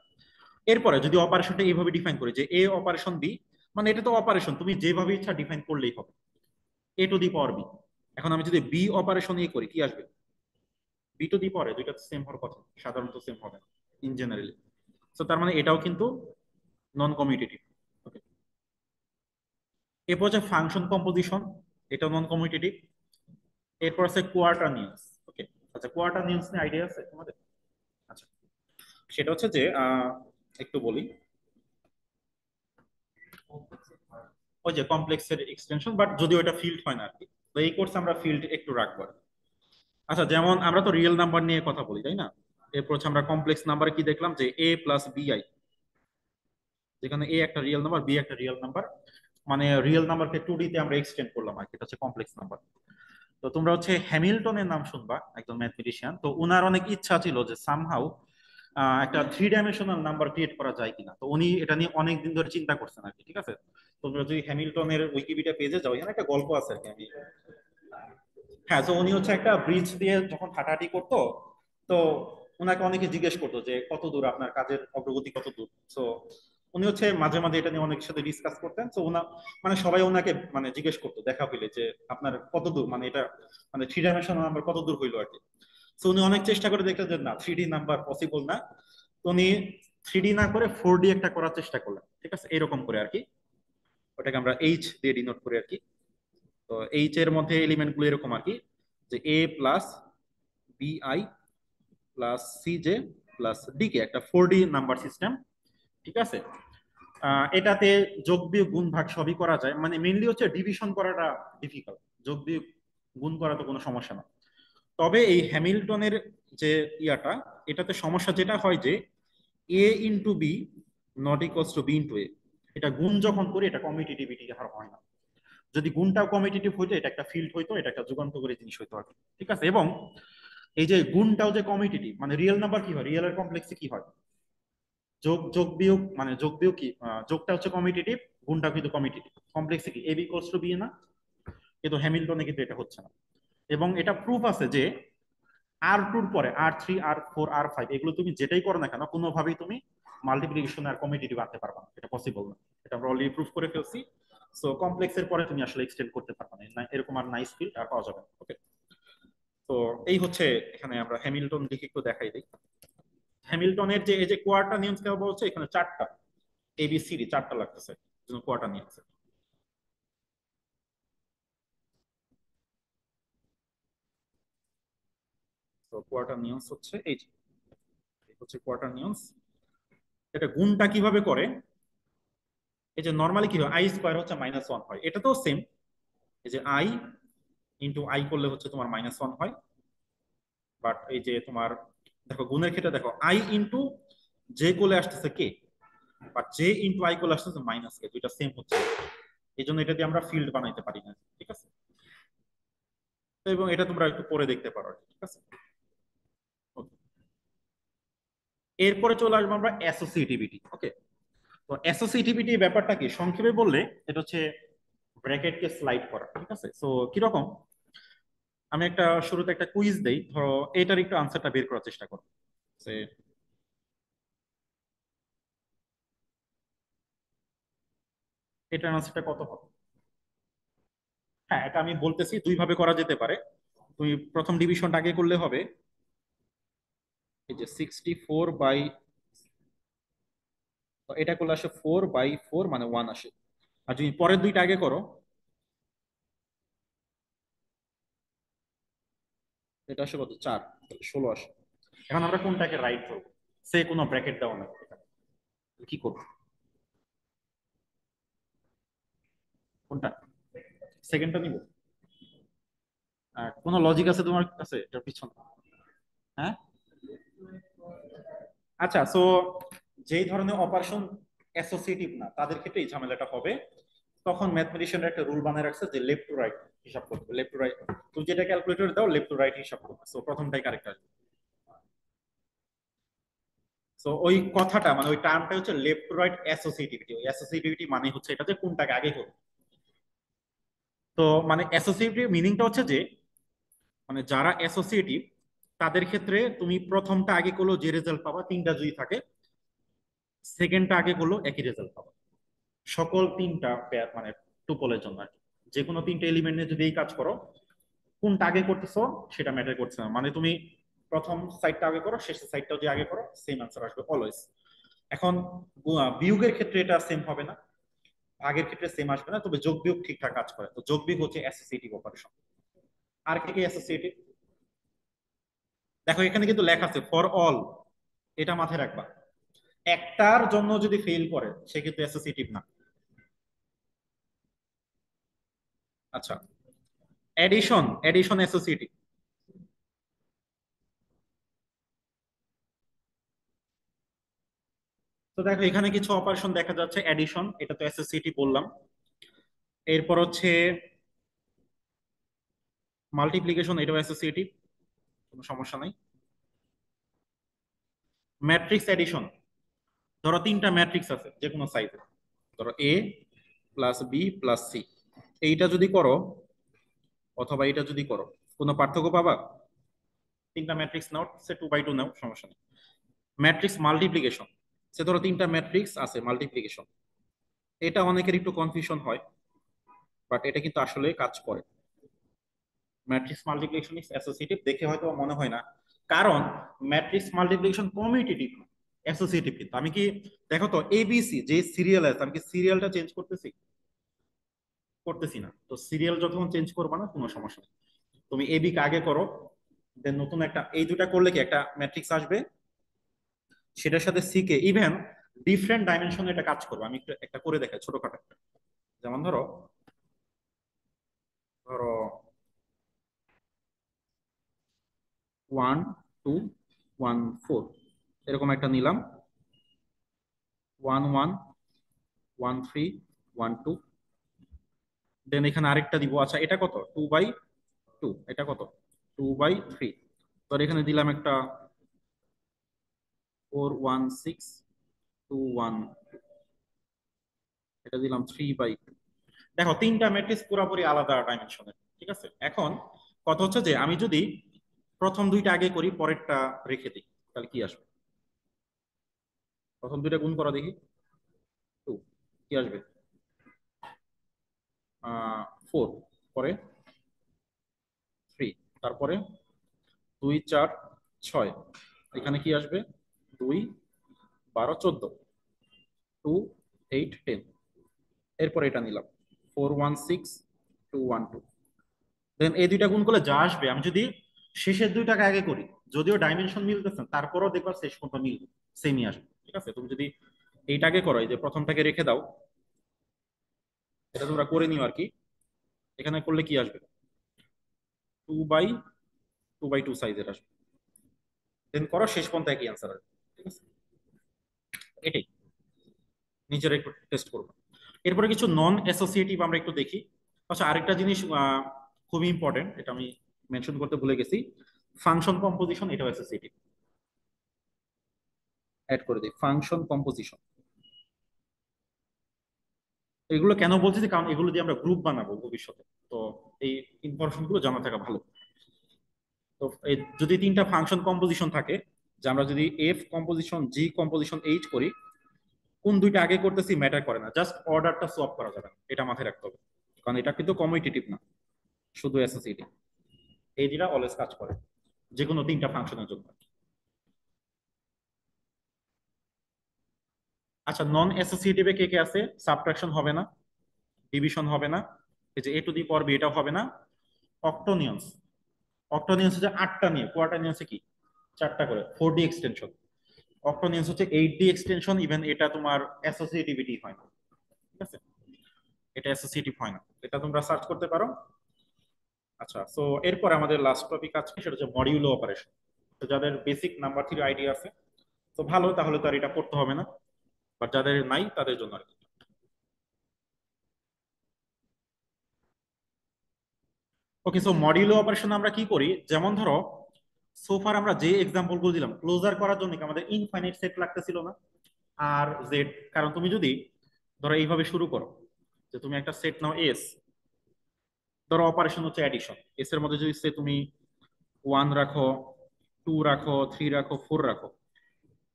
এরপরে যদি অপারেশনটা এইভাবে ডিফাইন করি যে এ অপারেশন বি, মানে এটা তো অপারেশন, তুমি যেভাবে ইচ্ছা ডিফাইন করলেই হবে, এ টু দি পাওয়ার বি। এখন আমি যদি বি অপারেশন এ করি কি আসবে? বি টু দি পাওয়ার, দুইটা সেম হওয়ার কথা, সাধারণত সেম হবে না ইন জেনারেলি। সো তার মানে এটাও কিন্তু নন কমিউটেটিভ। ওকে, এরপর হচ্ছে ফাংশন কম্পোজিশন, এটা নন কমিউটেটিভ। এরপর আছে কোয়ার্টারনিয়ান্স। ওকে, আচ্ছা কোয়ার্টারনিয়ান্স নিয়ে আইডিয়া আছে তোমাদের? আচ্ছা, সেটা হচ্ছে যে একটু বলি, ওই যে কমপ্লেক্সের এক্সটেনশন, বাট যদিও এটা ফিল্ড হয় না আর কি, তো এই কোর্সে আমরা ফিল্ড একটু রাখবো আর কি। আচ্ছা, যেমন আমরা তো রিয়েল নাম্বার নিয়ে কথা বলি তাই না, এরপর হচ্ছে আমরা কমপ্লেক্স নাম্বারে কি দেখলাম যে এ প্লাস বিআই, যেখানে এ একটা রিয়েল নাম্বার বি একটা রিয়েল নাম্বার, মানে রিয়েল নাম্বারকে 2D তে আমরা এক্সটেন্ড করলাম আর কি, এটা হচ্ছে কমপ্লেক্স নাম্বার। তো তোমরা হচ্ছে হ্যামিল্টনের নাম শুনবা, একজন ম্যাথমেটিশিয়ান, তো উনার অনেক ইচ্ছা ছিল যে সামহাউ একটা 3 ডাইমেনশনাল নাম্বার ক্রিয়েট করা যায় কিনা, তো উনি এটা নিয়ে অনেক দিন ধরে চিন্তা করছেন আর কি, ঠিক আছে। তোমরা যদি হ্যামিল্টনের উইকিপিডিয়া পেজে যাও, এখানে একটা গল্প আছে আর কি, আমি, হ্যাঁ, তো উনি হচ্ছে একটা ব্রিজ দিয়ে যখন হাঁটাহাঁটি করতো, তো উনাকে অনেকে জিজ্ঞেস করতো যে কত দূর আপনার কাজের অগ্রগতি কত দূর, তো উনি হচ্ছে মাঝে মাঝে এটা নিয়ে অনেকের সাথে ডিসকাস করতেন, তো উনা মানে সবাই ওনাকে মানে জিজ্ঞেস করতো দেখা হইলে যে আপনার কত দূর, মানে এটা মানে 3 ডাইমেনশনাল নাম্বার কত দূর হইলো আর কি। তো উনি অনেক চেষ্টা করে দেখলেন যে না, 3D নাম্বার পসিবল না, তো উনি 3D না করে 4D একটা করার চেষ্টা করলেন, ঠিক আছে, এরকম করে আর কি, ওটাকে আমরা এইচ দিয়ে ডিনোট করি আর কি। তো এইচ এর মধ্যে এলিমেন্ট গুলো এরকম আর কি, যে এ প্লাস বিআই প্লাস সিজে প্লাস ডিকে, একটা 4D নাম্বার সিস্টেম, ঠিক আছে। এটাতে যোগ বিয়োগ গুণ ভাগ সবই করা যায়, মানে মেইনলি হচ্ছে ডিভিশন করাটা ডিফিকাল্ট, যোগ বিয়োগ গুণ করা তো কোনো সমস্যা না। তবে এই হ্যামিল্টনের যে ইয়াটা, এটাতে সমস্যা যেটা হয় যে A into B not equals to B into A, এটা গুণ যখন করি এটা কমিউটেটিভিটি হার হয় না। যদি গুণটাও কমিউটেটিভ হইতো, এটা একটা ফিল্ড হইতো, এটা একটা যুগান্তকারী জিনিস হইতো আর কি, ঠিক আছে। এবং এই যে গুণটাও যে কমিউটেটিভ, মানে রিয়েল নাম্বার কি হয়, রিয়েল এর কমপ্লেক্সে কি হয়, যোগ যোগ বিয়োগ, মানে যোগ বিয়োগ কি, যোগটা হচ্ছে কমিউটেটিভ, গুণটা কিন্তু কমিউটেটিভ, কমপ্লেক্সে কি এ বি ইকুয়ালস টু বি না, কিন্তু হ্যামিল্টনে কিন্তু এটা হচ্ছে না। এবং এটা প্রুফ আছে যে R2 পরে R3 R4 R5 এগুলো তুমি যেটাই করো না কেন, কোনোভাবেই তুমি মাল্টিপ্লিকেশন আর কমিউটেটিভ আনতে পারবে না, এটা পসিবল না, এটা আমরা অলরেডি প্রুফ করে ফেলছি। সো কমপ্লেক্সের পরে তুমি আসলে এক্সটেন্ড করতে পারবে না, এরকম আর নাইস ফিল্ড আর পাওয়া যাবে না। ওকে, তো এই হচ্ছে, এখানে আমরা হ্যামিল্টন লিখে একটু দেখাই দিই। হ্যামিল্টনের যে এই যে কোয়ার্টারনিয়ান্স কেউ বলছে এখানে চারটা, এবিসিডি চারটা লাগতেছে, জন্য কোয়ার্টারনিয়ান্স। তো কোয়ার্টারনিয়ান্স হচ্ছে এই যে, এই হচ্ছে কোয়ার্টারনিয়ান্স। এটা গুণটা কিভাবে করে, এই যে নর্মালি কি হয়, আই স্কোয়ার হচ্ছে -1 হয়, এটা তো সেম। এই যে আই ইন্টু আই করলে হচ্ছে তোমার -1 হয়। বাট এই যে তোমার দেখো গুণের ক্ষেত্রে দেখো আই ইন্টু জে কোলে আসতেছে কে, বাট জে ইন্টু আই কোলে আসতেছে মাইনাস কে, দুইটা সেম হচ্ছে। এই জন্য এটা দিয়ে আমরা ফিল্ড বানাইতে পারি না, ঠিক আছে। তো এবং এটা তোমরা একটু পরে দেখতে পারো, ঠিক আছে। Okay. এরপরে চলে আসবো আমরা অ্যাসোসিয়েটিভিটি। ওকে, তো অ্যাসোসিয়েটিভিটি ব্যাপারটা কি সংক্ষেপে বললে এটা হচ্ছে ব্র্যাকেটকে স্লাইড করা, ঠিক আছে। সো কিরকম, আমি একটা শুরুতে একটা কুইজ দেই, ধরো এটার একটু আনসারটা বের করার চেষ্টা করো যে এটার আনসারটা কত হবে। হ্যাঁ, এটা আমি বলতেছি দুই ভাবে করা যেতে পারে। তুমি প্রথম ডিভিশনটা আগে করলে হবে, এই যে 64 বাই, এটা করলে আসে 4/4 মানে 1 আসে। আর যদি পরের দুইটা আগে করো, এটা আসে কত, 4, 16 আসে। এখন আমরা কোনটাকে রাইট করবো, সে কোনো ব্র্যাকেট দেওয়া না এখানে। কি করবো, কোনটা, সেকেন্ডটা নিব? কোনো লজিক আছে তোমার কাছে এটার পিছনে? হ্যাঁ, আচ্ছা। সো যেই ধরনের অপারেশন অ্যাসোসিয়েটিভ না তাদের ক্ষেত্রে এই ঝামেলাটা হবে। তখন ম্যাথমেটিশিয়ানরা একটা রুল বানায় রাখছে যে লেফট টু রাইট হিসাব করবে, লেফট টু রাইট। তুমি যেটা ক্যালকুলেটর দাও লেফট টু রাইট হিসাব করবে, সো প্রথমটাই কারেক্ট আসবে। সো ওই কথাটা মানে ওই টার্মটা হচ্ছে লেফট টু রাইট অ্যাসোসিয়েটিভিটি। ওই অ্যাসোসিয়েটিভিটি মানে হচ্ছে এটা যে কোনটাকে আগে করবে। তো মানে অ্যাসোসিয়েটিভ মিনিংটা হচ্ছে যে মানে যারা অ্যাসোসিয়েটিভ তাদের ক্ষেত্রে তুমি প্রথমটা আগে করলো যে রেজাল্ট পাবা, তিনটা যদি থাকে সেকেন্ডটা আগে করলো একই রেজাল্ট পাবা, সকল তিনটা মানে টুপলের জন্য আর কি। যে কোনো তিনটা এলিমেন্ট নিয়ে যদি এই কাজ করো, কোনটা আগে করতেছো সেটা ম্যাটার করছে না, মানে তুমি প্রথম সাইডটা আগে করো শেষ সাইডটাও যে আগে করো সেম আনসার আসবে অলওয়েজ। এখন বিয়োগের ক্ষেত্রে এটা সেম হবে না, ভাগের ক্ষেত্রে সেম আসবে না, তবে যোগ বিয়োগ ঠিকঠাক কাজ করে। তো যোগ বিয়োগ হচ্ছে অ্যাসোসিয়েটিভ অপারেশন। আর কি কি অ্যাসোসিয়েটিভ, দেখো এখানে কিন্তু লেখা আছে ফর অল, এটা মাথায় রাখবা। একটার জন্য যদি ফেল করে সে কিন্তু অ্যাসোসিয়েটিভ না। আচ্ছা, এডিশন, এডিশন অ্যাসোসিয়েটিভ। তো দেখো এখানে কিছু অপারেশন দেখা যাচ্ছে, এডিশন এটা তো অ্যাসোসিয়েটিভ বললাম। এরপর হচ্ছে মাল্টিপ্লিকেশন, এটাও অ্যাসোসিয়েটিভ, কোনো সমস্যা নাই। ম্যাট্রিক্স এডিশন, ধরো তিনটা ম্যাট্রিক্স আছে যে কোনো সাইজের, ধরো এ প্লাস বি প্লাস সি, এইটা যদি করো অথবা এটা যদি করো কোনো পার্থক্য পাবা? তিনটা ম্যাট্রিক্স নাও, সে 2/2 নাও, সমস্যা নেই। ম্যাট্রিক্স মাল্টিপ্লিকেশন, সে ধরো তিনটা ম্যাট্রিক্স আছে মাল্টিপ্লিকেশন, এটা অনেকের একটু কনফিউশন হয়, বাট এটা কিন্তু আসলে কাজ করে। ম্যাট্রিক্স মাল্টিপ্লিকেশন ইজ অ্যাসোসিয়েটিভ, দেখে হয়তো মনে হয় না, কারণ ম্যাট্রিক্স মাল্টিপ্লিকেশন কমিউটেটিভ অ্যাসোসিয়েটিভ। কিন্তু আমি কি, দেখো তো এবিসি যে সিরিয়াল আছে, আমি কি সিরিয়ালটা চেঞ্জ করতেছি? করতেছি না। তো সিরিয়াল যখন চেঞ্জ করবা না কোনো সমস্যা নেই, তুমি এবি কে আগে করো, দেন নতুন একটা, এই দুটা করলে কি একটা ম্যাট্রিক্স আসবে, সেটার সাথে সি কে ইভেন ডিফারেন্ট ডাইমেনশনে এটা কাজ করবে। আমি একটা একটা করে দেখাই ছোটখাটো একটা। যেমন ধরো, ধরো 1 2 1 4 এরকম একটা নিলাম, 1 1 1 3 1 2, দেন এখানে আরেকটা দিব। আচ্ছা এটা কত, 2/2, এটা কত, 2/3। তো এখানে দিলাম একটা 4 1 6 2 1, এটা দিলাম 3/2। দেখো তিনটা ম্যাট্রিক্স পুরোপুরি আলাদা ডাইমেনশনের, ঠিক আছে। এখন কথা হচ্ছে যে আমি যদি প্রথম দুইটা আগে করি পরেরটা রেখে দিই, তাহলে কি আসবে? প্রথম দুইটা গুণ করা দেখি, 2, কি আসবে? 4, পরে 3, তারপরে 2 4 6, এখানে কি আসবে? 2 12 14 2 8 10, এরপর এটা নিলাম 4 1 6 2 1 2। দেন এই দুইটা গুণ করলে যা আসবে, আমি যদি শেষের দুইটাকে আগে করি, যদিও ডাইমেনশন মিলতেছে না, তারপরেও দেখবা শেষ পর্যন্ত মিলবে, সেমই আসবে। ঠিক আছে, তুমি যদি এইটাকে করো, এই যে প্রথমটাকে রেখে দাও, এটা তোমরা করে নিও আর কি, এখানে করলে কি আসবে, 2/2 সাইজের আসবে। দেন করো, শেষ পর্যন্ত একই অ্যান্সার আসবে। ঠিক আছে, এটাই নিজেরা একটু টেস্ট করবো। এরপরে কিছু নন অ্যাসোসিয়েটিভ আমরা একটু দেখি। আচ্ছা, আরেকটা জিনিস খুবই ইম্পর্টেন্ট, এটা আমি মেনশন করতে ভুলে গেছি, ফাংশন কম্পোজিশন এটাও অ্যাসোসিয়েটিভ। অ্যাড করে দিই ফাংশন কম্পোজিশন। এগুলো কেন বলছি, কারণ এগুলো দিয়ে আমরা গ্রুপ বানাবো ভবিষ্যতে, তো এই ইনফরমেশন গুলো জানা থাকা ভালো। তো এই যদি তিনটা ফাংশন কম্পোজিশন থাকে, যে আমরা যদি এফ কম্পোজিশন, জি কম্পোজিশন, এইচ করি, কোন দুইটা আগে করতেছি ম্যাটার করে না, জাস্ট অর্ডারটা সোয়াপ করা যাবে, এটা মাথায় রাখতে হবে, কারণ এটা কিন্তু কমিউটেটিভ না, শুধু অ্যাসোসিয়েটিভ। এই দুইটা অলওয়েজ কাজ করে যে কোনো তিনটা ফাংশনের জন্য। আচ্ছা, নন অ্যাসোসিয়েটিভে কে কে আছে? সাবট্রাকশন হবে না, ডিভিশন হবে না, এই যে এ টু দি পাওয়ার বি এটাও হবে না, অক্টোনিয়ন্স। অক্টোনিয়ন্স হচ্ছে 8টা নিয়ে, কোয়ার্টারনিয়ন্সে কি 4টা করে, 4D এক্সটেনশন। অক্টোনিয়ন্স হচ্ছে 8D এক্সটেনশন, ইভেন এটা তোমার অ্যাসোসিয়েটিভিটি হয় না। ঠিক আছে, এটা অ্যাসোসিয়েটিভ হয় না, এটা তোমরা সার্চ করতে পারো। আচ্ছা, সো এরপর আমাদের লাস্ট টপিক আছে, সেটা হচ্ছে মডিউলো অপারেশন। তো যাদের বেসিক নাম্বার থ্রি আইডিয়া আছে তো ভালো, তাহলে তো আর এটা পড়তে হবে না, বাট যাদের নাই তাদের জন্য আর কি। ওকে, সো মডিউলো অপারেশন আমরা কি করি, যেমন ধরো সোফার আমরা যে এক্সাম্পল গুলো দিলাম, ক্লোজার করার জন্য কি আমাদের ইনফাইনাইট সেট লাগতেছিল না, আর জেড। কারণ তুমি যদি ধরো এইভাবে শুরু করো, যে তুমি একটা সেট নাও এস, ধরো অপারেশন হচ্ছে অ্যাডিশন, এস এর মধ্যে যদি সে তুমি 1 রাখো, 2 রাখো, 3 রাখো, 4 রাখো,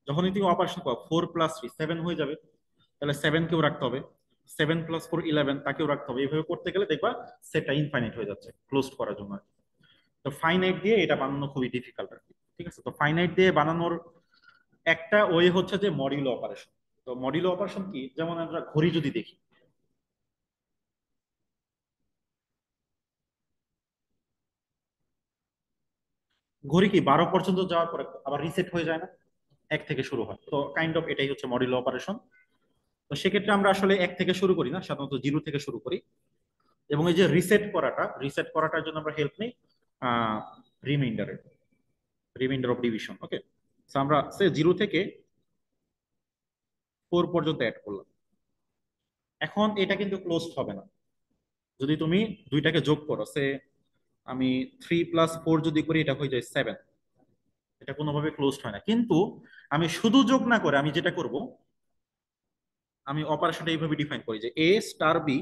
যখনই তুমি অপারেশন করো 4 + 3 7 হয়ে যাবে, তাহলে 7 কেও রাখতে হবে, 7 + 4 11, তাকেও রাখতে হবে। এইভাবে করতে গেলে দেখবা সেটটা ইনফাইনাইট হয়ে যাচ্ছে ক্লোজ করার জন্য। তো ফাইনাইট দিয়ে এটা বানানো খুবই ডিফিকাল্ট আর কি। ঠিক আছে, তো ফাইনাইট দিয়ে বানানোর একটা ওয়ে হচ্ছে যে মডিউলো অপারেশন। তো মডিউলো অপারেশন কি, যেমন আমরা ঘড়ি যদি দেখি, ঘড়ি কি 12 পর্যন্ত যাওয়ার পরে আবার রিসেট হয়ে যায় না, 1 থেকে শুরু হয়, তো কাইন্ড অফ এটাই হচ্ছে মডিউলো অপারেশন। তো সেক্ষেত্রে আমরা আসলে 1 থেকে শুরু করি না, সাধারণত 0 থেকে শুরু করি। এবং এই যে রিসেট করাটার জন্য আমরা হেল্প নেই রিমাইন্ডারের, রিমাইন্ডার অফ ডিভিশন। ওকে, আমরা সে 0 থেকে 4 পর্যন্ত অ্যাড করলাম। এখন এটা কিন্তু ক্লোজড হবে না, যদি তুমি দুইটাকে যোগ করো, সে আমি 3 + 4 যদি করি, এটা হয়ে যায় 7, এটা কোনোভাবে ক্লোজড হয় না। কিন্তু আমি শুধু যোগ না করে আমি যেটা করব, আমি অপারেশনটা এইভাবে ডিফাইন করি যে এ স্টার বি,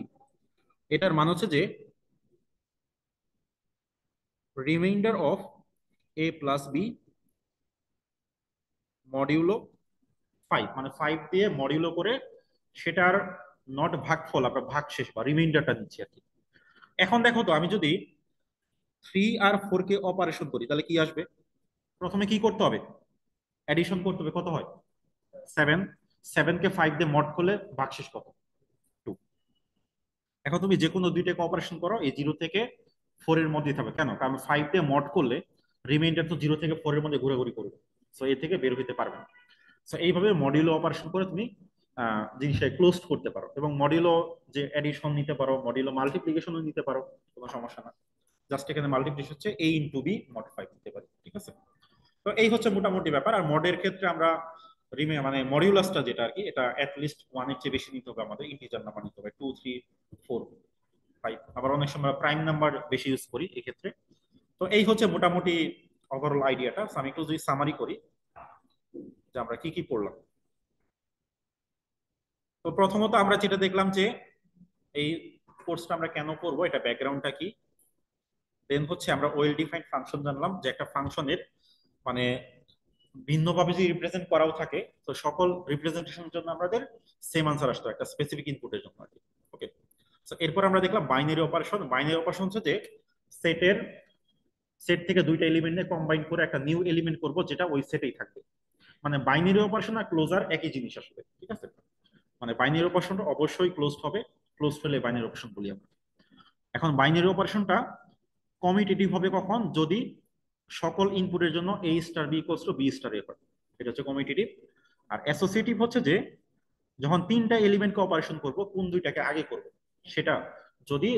এটার মান হচ্ছে যে reminder of a + b modulo 5, মানে 5 দিয়ে মডিউলো করে সেটার নট ভাগফল আমরা ভাগশেষ বা রিমাইন্ডারটা দিচ্ছি আর কি। এখন দেখো তো, আমি যদি 3 আর 4 কে অপারেশন করি, তাহলে কি আসবে? প্রথমে কি করতে হবে? অ্যাডিশন করতে হবে, কত হয়? 7। 7 কে 5 দিয়ে মড করলে ভাগশেষ কত? 2। এখন তুমি যে কোনো দুইটাকে অপারেশন করো, এই 0 থেকে 4 এর মধ্যে থাকবে, কেন? কারণ 5 দিয়ে মড করলে রিমাইন্ডার তো 0 থেকে 4 এর মধ্যে ঘোরাঘুরি করবে, সো এ থেকে বের হইতে পারবে না। সো এইভাবে মডিউলো অপারেশন করে তুমি জিনিসটা ক্লোজ করতে পারো। এবং মডিউলো যে অ্যাডিশন নিতে পারো, মডিউলো মাল্টিপ্লিকেশনও নিতে পারো, কোনো সমস্যা না। জাস্ট এখানে মাল্টিপ্লিকেশন হচ্ছে a × b mod 5 দিতে পারি। ঠিক আছে, তো এই হচ্ছে মোটামুটি ব্যাপার। আর মডের ক্ষেত্রে আমরা মানে মডিউলাসটা যেটা আর কি, এটা লিস্ট 1 এর চেয়ে বেশি নিতে হবে, আমাদের ইন্টিজার নাম্বার নিতে হবে, 2 3 4 5। আবার অনেক সময় প্রাইম নাম্বার বেশি ইউজ করি এক্ষেত্রে। তো এই হচ্ছে মোটামুটি ওভারঅল আইডিয়াটা। আমি একটু যদি সামারি করি যে আমরা কি কি পড়লাম। তো প্রথমত আমরা যেটা দেখলাম যে এই কোর্সটা আমরা কেন করব, এটা ব্যাকগ্রাউন্ডটা কি। দেন হচ্ছে আমরা ওয়েল ডিফাইন্ড ফাংশন জানলাম, যে একটা ফাংশনের মানে ভিন্নভাবে যদি রিপ্রেজেন্ট করাও থাকে, তো সকল রিপ্রেজেন্টেশনের জন্য আমাদের সেম আনসার আসতো একটা স্পেসিফিক ইনপুটের জন্য আর কি। ওকে, তো এরপর আমরা দেখলাম বাইনারি অপারেশন। বাইনারি অপারেশন হচ্ছে যে সেটের সেট থেকে দুইটা এলিমেন্ট নিয়ে কম্বাইন করে একটা নিউ এলিমেন্ট করব, যেটা ওই সেটেই থাকবে। মানে বাইনারি অপারেশন আর ক্লোজার একই জিনিস আসলে, ঠিক আছে? মানে বাইনারি অপারেশনটা অবশ্যই ক্লোজড হবে, ক্লোজড হলে বাইনারি অপারেশন বলি আমরা। এখন বাইনারি অপারেশনটা কমিউটেটিভ হবে কখন? যদি সকল ইনপুটের জন্য A star B equals to B star A হয়, এটা হচ্ছে কমিউটেটিভ। আর অ্যাসোসিয়েটিভ হচ্ছে যে যখন তিনটা এলিমেন্টকে অপারেশন করব, কোন দুইটাকে আগে করব সেটা যদি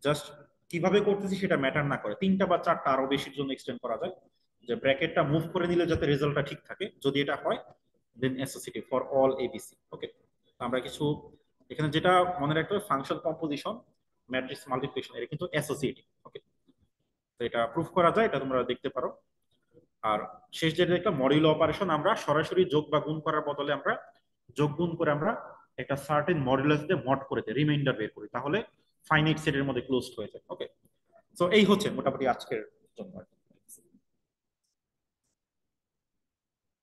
জাস্ট কিভাবে করতেছি সেটা ম্যাটার না করে, তিনটা বা চারটা আরো বেশির জন্য এক্সটেন্ড করা যায়, যে ব্র্যাকেটটা মুভ করে নিলে যাতে রেজাল্টটা ঠিক থাকে, যদি এটা হয় দেন অ্যাসোসিয়েটিভ ফর অল এবিসি। ওকে, আমরা কিছু এখানে যেটা মনে রাখতে হবে, ফাংশন কম্পোজিশন, ম্যাট্রিক্স মাল্টিপ্লিকেশন, এটা কিন্তু অ্যাসোসিয়েটিভ। ওকে, তো এটা প্রুফ করা যায়, এটা তোমরা দেখতে পারো। আর শেষ যেটা দেখলাম মডিউলো অপারেশন, আমরা সরাসরি যোগ বা গুণ করার বদলে আমরা যোগ গুণ করে আমরা একটা সার্টেন মডুলাস দিয়ে মড করে দিই, রিমাইন্ডার বের করি, তাহলে ফাইনাইট সেটের মধ্যে ক্লোজড হয়ে যায়। ওকে, সো এই হচ্ছে মোটামুটি আজকের জন্য।